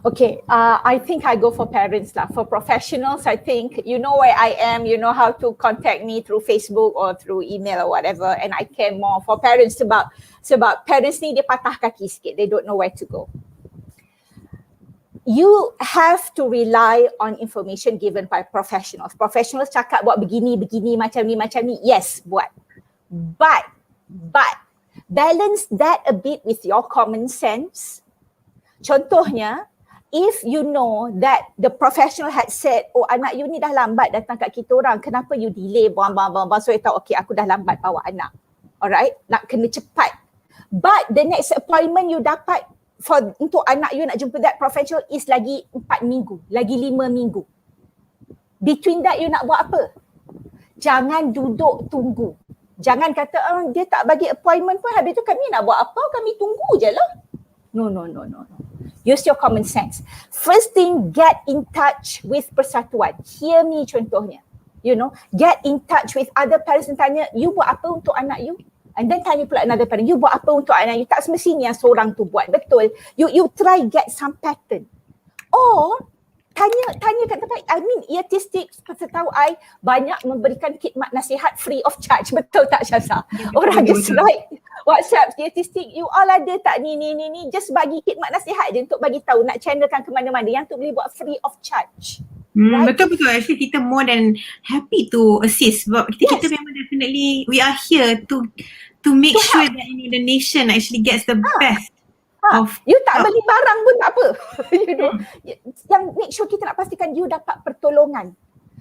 Okay, I think I go for parents lah. For professionals, I think you know where I am, you know how to contact me through Facebook or through email or whatever, and I care more for parents sebab parents ni dia patah kaki sikit, they don't know where to go. You have to rely on information given by professionals. Professionals cakap buat begini macam ni, yes, buat. But balance that a bit with your common sense. Contohnya, if you know that the professional had said, oh anak you ni dah lambat datang kat kita orang, kenapa you delay, so you tahu, okay aku dah lambat bawa anak. Alright, nak kena cepat. But the next appointment you dapat untuk anak you nak jumpa that professional is lagi 4 minggu, lagi 5 minggu. Between that you nak buat apa? Jangan duduk tunggu. Jangan kata dia tak bagi appointment pun, habis tu kami nak buat apa? Kami tunggu je lah. No. Use your common sense. First thing, get in touch with persatuan. Hear me contohnya. You know, get in touch with other parents and tanya, you buat apa untuk anak you? And then tanya pula another parent, you buat apa untuk anak you? Tak semestinya seorang tu buat. Betul. You try get some pattern. Or tanya kat tempat, eartistic, setahu I banyak memberikan khidmat nasihat free of charge. Betul tak Shasa? Orang just write WhatsApp, eartistic, you all ada tak ni, just bagi khidmat nasihat je untuk bagi tahu, nak channelkan ke mana-mana yang tu boleh buat free of charge. Right? Betul. Actually kita more than happy to assist sebab kita memang definitely we are here to make sure that the nation actually gets the best. You tak beli barang pun tak apa. You know, yang make sure kita nak pastikan you dapat pertolongan.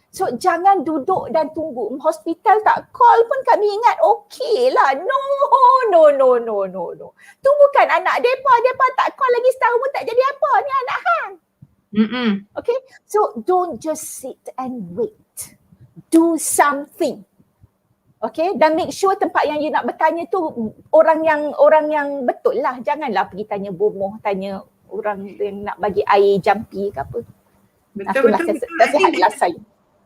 So jangan duduk dan tunggu. Hospital tak call pun kami ingat okay lah. No. Tu bukan anak depa tak call lagi setahun pun tak jadi apa. Ni anak hang. Okay, so don't just sit and wait. Do something. Okay, dan make sure tempat yang you nak bertanya tu orang yang betul lah. Janganlah pergi tanya bomoh, tanya orang yang nak bagi air jampi ke apa. Betul. Nasihatlah saya.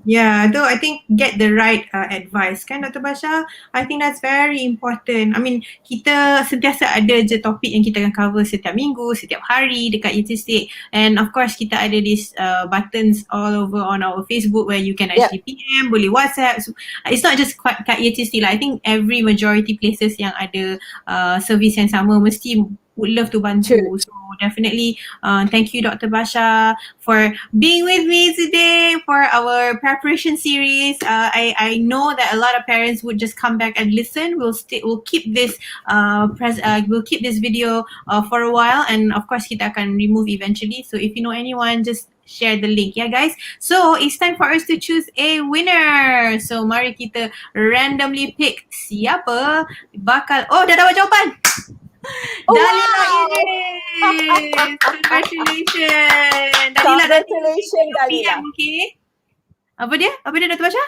Yeah, though I think get the right advice kan Dr. Basha. I think that's very important. I mean, kita sentiasa ada je topik yang kita akan cover setiap minggu, setiap hari dekat Eartistic. And of course kita ada these buttons all over on our Facebook where you can actually PM, boleh WhatsApp. So, it's not just kat Eartistic lah. I think every majority places yang ada service yang sama mesti would love to bantu. So definitely thank you Dr. Basha for being with me today for our preparation series. I know that a lot of parents would just come back and listen. We'll keep this we'll keep this video for a while, and of course kita akan remove eventually. So if you know anyone, just share the link ya guys. So it's time for us to choose a winner. So mari kita randomly pick siapa bakal dah dapat jawapan. Dalila Idris. Congratulations. Congratulations Dalila. Okay. Apa dia Dr. Basha?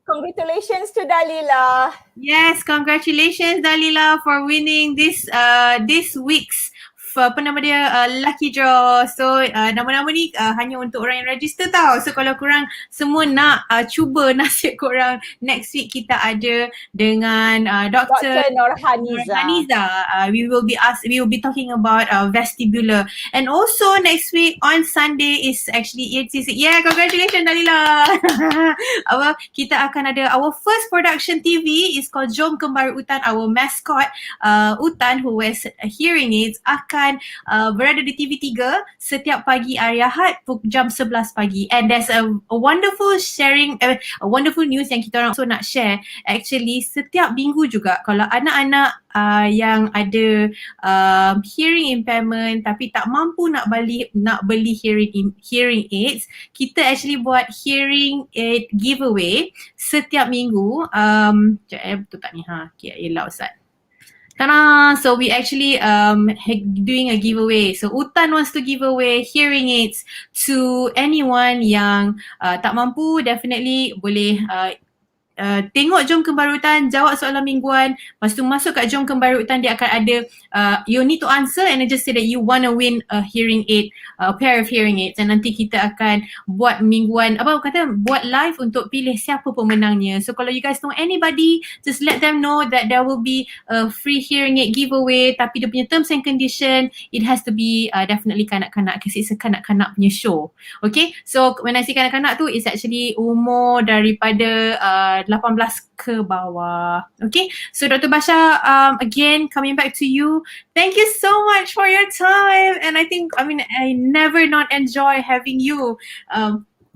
Congratulations to Dalila. Yes, congratulations Dalila for winning this week's lucky draw. So nama-nama ni hanya untuk orang yang register tau. So kalau korang semua nak cuba nasib korang, next week kita ada dengan Dr. Nurhaniza. We will be talking about vestibular. And also next week on Sunday is actually EHCC. Yeah, congratulations Dalila. Kita akan ada our first production TV is called Jom Kembara Utan. Our mascot Utan who wears hearing aids akan berada di TV3 setiap pagi hari Ahad jam 11 pagi. And there's a wonderful sharing, a wonderful news yang kita orang so nak share. Actually setiap minggu juga kalau anak-anak yang ada hearing impairment tapi tak mampu nak beli hearing aids, kita actually buat hearing aid giveaway setiap minggu. Betul tak ni? Okay, yelah Ustaz. So we actually doing a giveaway. So Utan wants to give away hearing aids to anyone yang tak mampu. Definitely boleh tengok Jom Kembara Utan, jawab soalan mingguan. Lepas tu masuk kat Jom Kembara Utan, dia akan ada you need to answer and then just say that you want to win a hearing aid, a pair of hearing aids. And nanti kita akan buat mingguan, buat live untuk pilih siapa pemenangnya. So kalau you guys know anybody, just let them know that there will be a free hearing aid giveaway. Tapi dia punya terms and condition, it has to be definitely kanak-kanak, kasi it's a kanak-kanak punya show. Okay, so when I say kanak-kanak tu, it's actually umur daripada 18 ke bawah. Okay, so Dr. Basha, again coming back to you. Thank you so much for your time, and I never not enjoy having you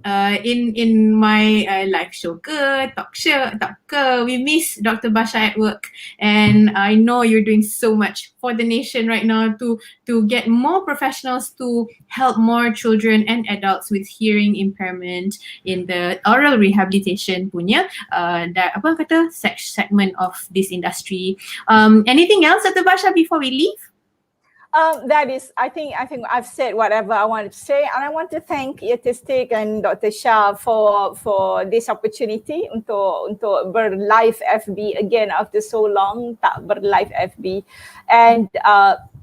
in my live show talk show, we miss Dr. Basha at work, and I know you're doing so much for the nation right now to get more professionals to help more children and adults with hearing impairment in the oral rehabilitation punya segment of this industry. Anything else, Dr. Basha, before we leave? That is, I think I've said whatever I wanted to say, and I want to thank Yatistik and Dr. Shah for this opportunity untuk ber-live FB again after so long tak ber-live FB. And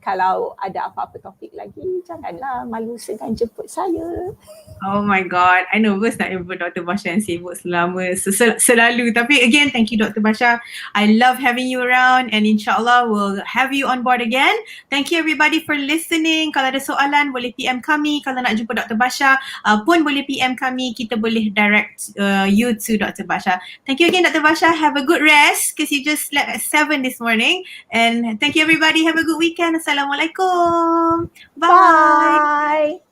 kalau ada apa-apa topik lagi, janganlah malu segan jemput saya. Oh my God, I nervous nak jumpa Dr. Basha yang sibuk selama selalu. Tapi again, thank you Dr. Basha. I love having you around, and insyaAllah we'll have you on board again. Thank you everybody for listening. Kalau ada soalan boleh PM kami. Kalau nak jumpa Dr. Basha pun boleh PM kami. Kita boleh direct you to Dr. Basha. Thank you again Dr. Basha. Have a good rest because you just slept at 7 this morning. And thank you everybody. Have a good weekend. Assalamualaikum. Bye. Bye.